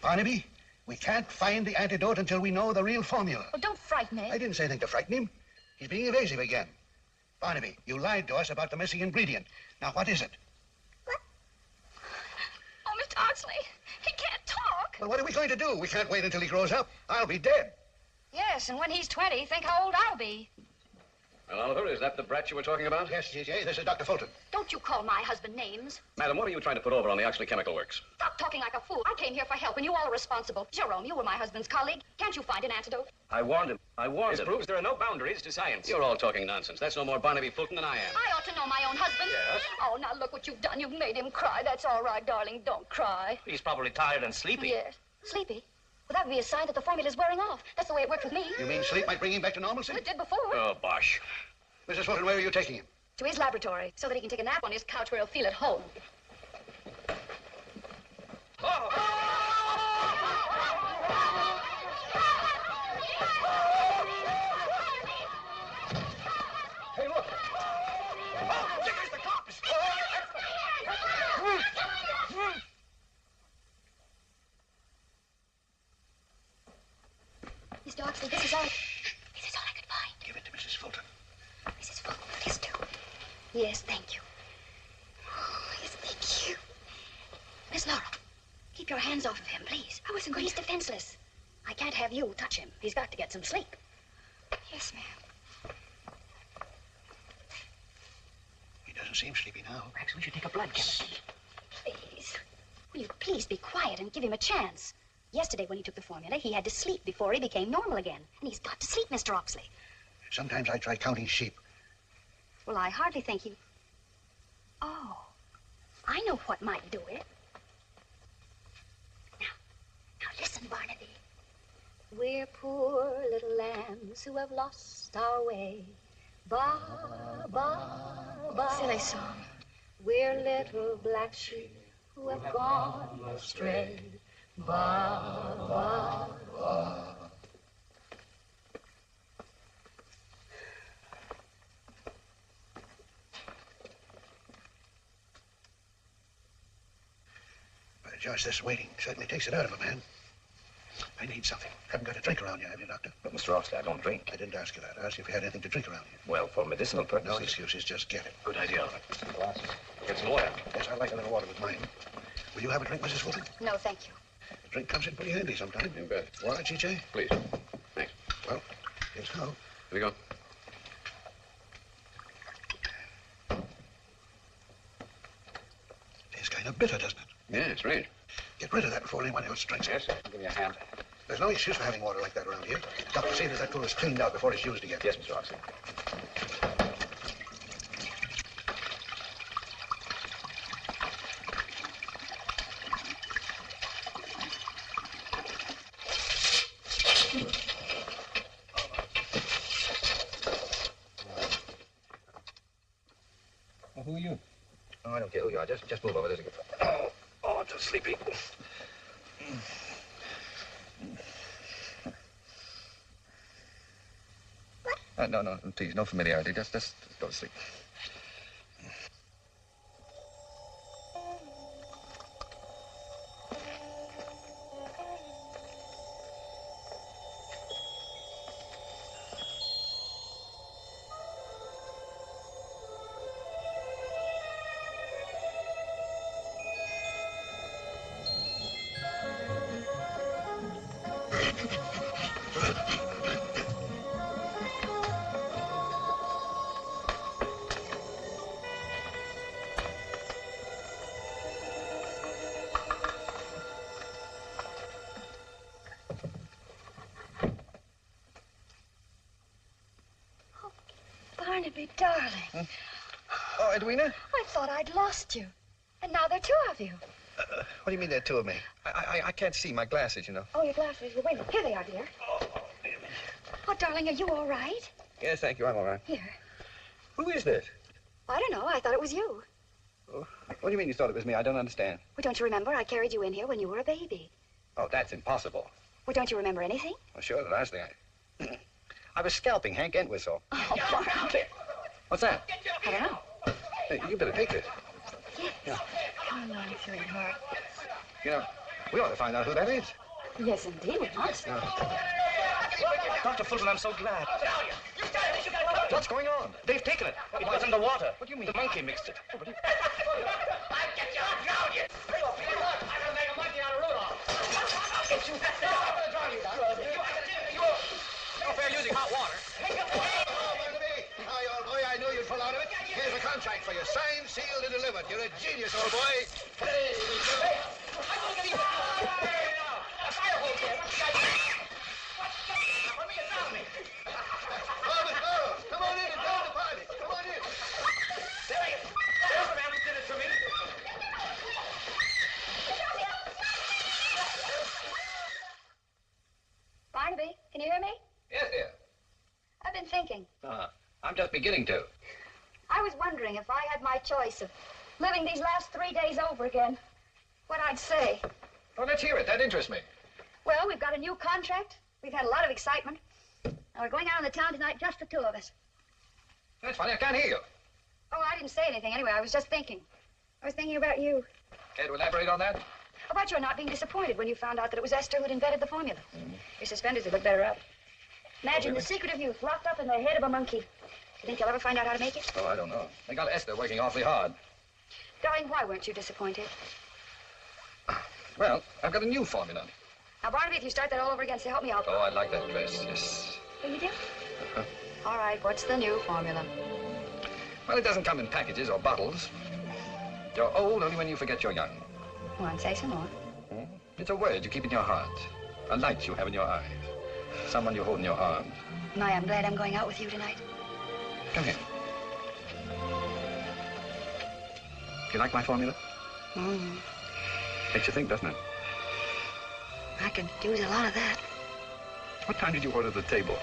Barnaby, we can't find the antidote until we know the real formula. Well, don't frighten me. I didn't say anything to frighten him. He's being evasive again. Barnaby, you lied to us about the missing ingredient. Now, what is it? Oh, Mr. Oxley, he can't talk. Well, what are we going to do? We can't wait until he grows up. I'll be dead. Yes, and when he's 20, think how old I'll be. Well, Oliver, is that the brat you were talking about? Yes, G.J., this is Dr. Fulton. Don't you call my husband names. Madam, what are you trying to put over on the Oxley Chemical Works? Stop talking like a fool. I came here for help, and you all are responsible. Jerome, you were my husband's colleague. Can't you find an antidote? I warned him. This proves there are no boundaries to science. You're all talking nonsense. That's no more Barnaby Fulton than I am. I ought to know my own husband. Yes? Oh, now look what you've done. You've made him cry. That's all right, darling. Don't cry. He's probably tired and sleepy. Yes. Sleepy? Well, that would be a sign that the formula's wearing off. That's the way it worked with me. You mean sleep might bring him back to normalcy? Well, it did before. Oh, bosh. Mrs. Fulton, where are you taking him? To his laboratory, so that he can take a nap on his couch where he'll feel at home. Hey, look. Oh, there's the cops. Mr. Oxley, this is all I could find. Give it to Mrs. Fulton. Mrs. Fulton, please do. Yes, thank you. Oh, yes, thank you. Miss Laura, keep your hands off of him, please. I wasn't going to... He's defenseless. I can't have you touch him. He's got to get some sleep. Yes, ma'am. He doesn't seem sleepy now. Perhaps we should take a blood chemistry. Please. Will you please be quiet and give him a chance? Yesterday, when he took the formula, he had to sleep before he became normal again. And he's got to sleep, Mr. Oxley. Sometimes I try counting sheep. Well, I hardly think he... Oh, I know what might do it. Now listen, Barnaby. We're poor little lambs who have lost our way. Ba, ba, ba. Silly song. We're little black sheep who have gone astray. Ba, ba, ba. But just this waiting certainly takes it out of a man. I need something. Haven't got a drink around you, have you, Doctor? But, Mr. Oxley, I don't drink. I didn't ask you that. I asked you if you had anything to drink around you. Well, for medicinal purposes. No excuses, just get it. Good idea, Oliver. Some glasses. Get some water. Yes, I'd like a little water with mine. Will you have a drink, Mrs. Fulton? No, thank you. A drink comes in pretty handy sometimes. You bet. Water, G.J.? Please. Thanks. Well, here's how. Here we go. Tastes kind of bitter, doesn't it? Yeah, it's strange. Get rid of that before anyone else drinks it. Yes, sir. Give me a hand. There's no excuse for having water like that around here. Got to see that pool is cleaned out before it's used again. Yes, Mr. Oxley. Well, who are you? Oh, I don't care who you are. Just move over. There's a good... Oh, I'm too sleepy. No, please, no familiarity. Just go to sleep. Barnaby, darling. Oh, Edwina? I thought I'd lost you. And now there are two of you. What do you mean there are two of me? I can't see my glasses, you know. Oh, your glasses. Well, wait a minute. Here they are, dear. Oh, darling, are you all right? Yes, thank you. I'm all right. Here. Who is this? I don't know. I thought it was you. Oh, what do you mean you thought it was me? I don't understand. Well, don't you remember? I carried you in here when you were a baby. Oh, that's impossible. Well, don't you remember anything? Well, sure, the last thing I was scalping Hank Entwistle. Oh, Barnaby. What's that? I don't know. Hey, you better take this. Yeah. Come on, sweetheart. You know, we ought to find out who that is. Yes, indeed, we must. Dr. Fulton, I'm so glad. What's going on? They've taken it. It was in the water. What do you mean? The monkey mixed it. I'm gonna make a monkey out of Rudolph. I'll get you. I'm gonna drown you. No fair using hot water. Oh, Barnaby. Hi, old boy. I knew you'd pull out of it. Here's a contract for you. Signed, sealed, and delivered. You're a genius, old boy. Hey, I'm gonna get you. Hey, now. A fire hose there. What's the idea? What me? Drown me. oh, Miss Burrows, come on in and join the party. Come on in. There he is. There's the man who did it to me. Barnaby, can you hear me? Yes, dear. I've been thinking. I'm just beginning to. I was wondering if I had my choice of living these last 3 days over again, what I'd say. Well, let's hear it. That interests me. Well, we've got a new contract. We've had a lot of excitement. And we're going out on the town tonight, just the two of us. That's funny. I can't hear you. Oh, I didn't say anything anyway. I was just thinking. I was thinking about you. Care to elaborate on that? About your not being disappointed when you found out that it was Esther who'd invented the formula. Your suspenders would look better up. Imagine the secret of youth locked up in the head of a monkey. You think you'll ever find out how to make it? Oh, I don't know. They got Esther working awfully hard. Darling, why weren't you disappointed? Well, I've got a new formula. Now, Barnaby, if you start that all over again, say, help me out. Oh, I like that dress, yes. Oh, you do? Uh-huh. All right, what's the new formula? Well, it doesn't come in packages or bottles. You're old only when you forget you're young. Go on, say some more. It's a word you keep in your heart, a light you have in your eyes, someone you hold in your arms. My, I'm glad I'm going out with you tonight. Come here. Do you like my formula? Makes you think, doesn't it? I could use a lot of that. What time did you order the table?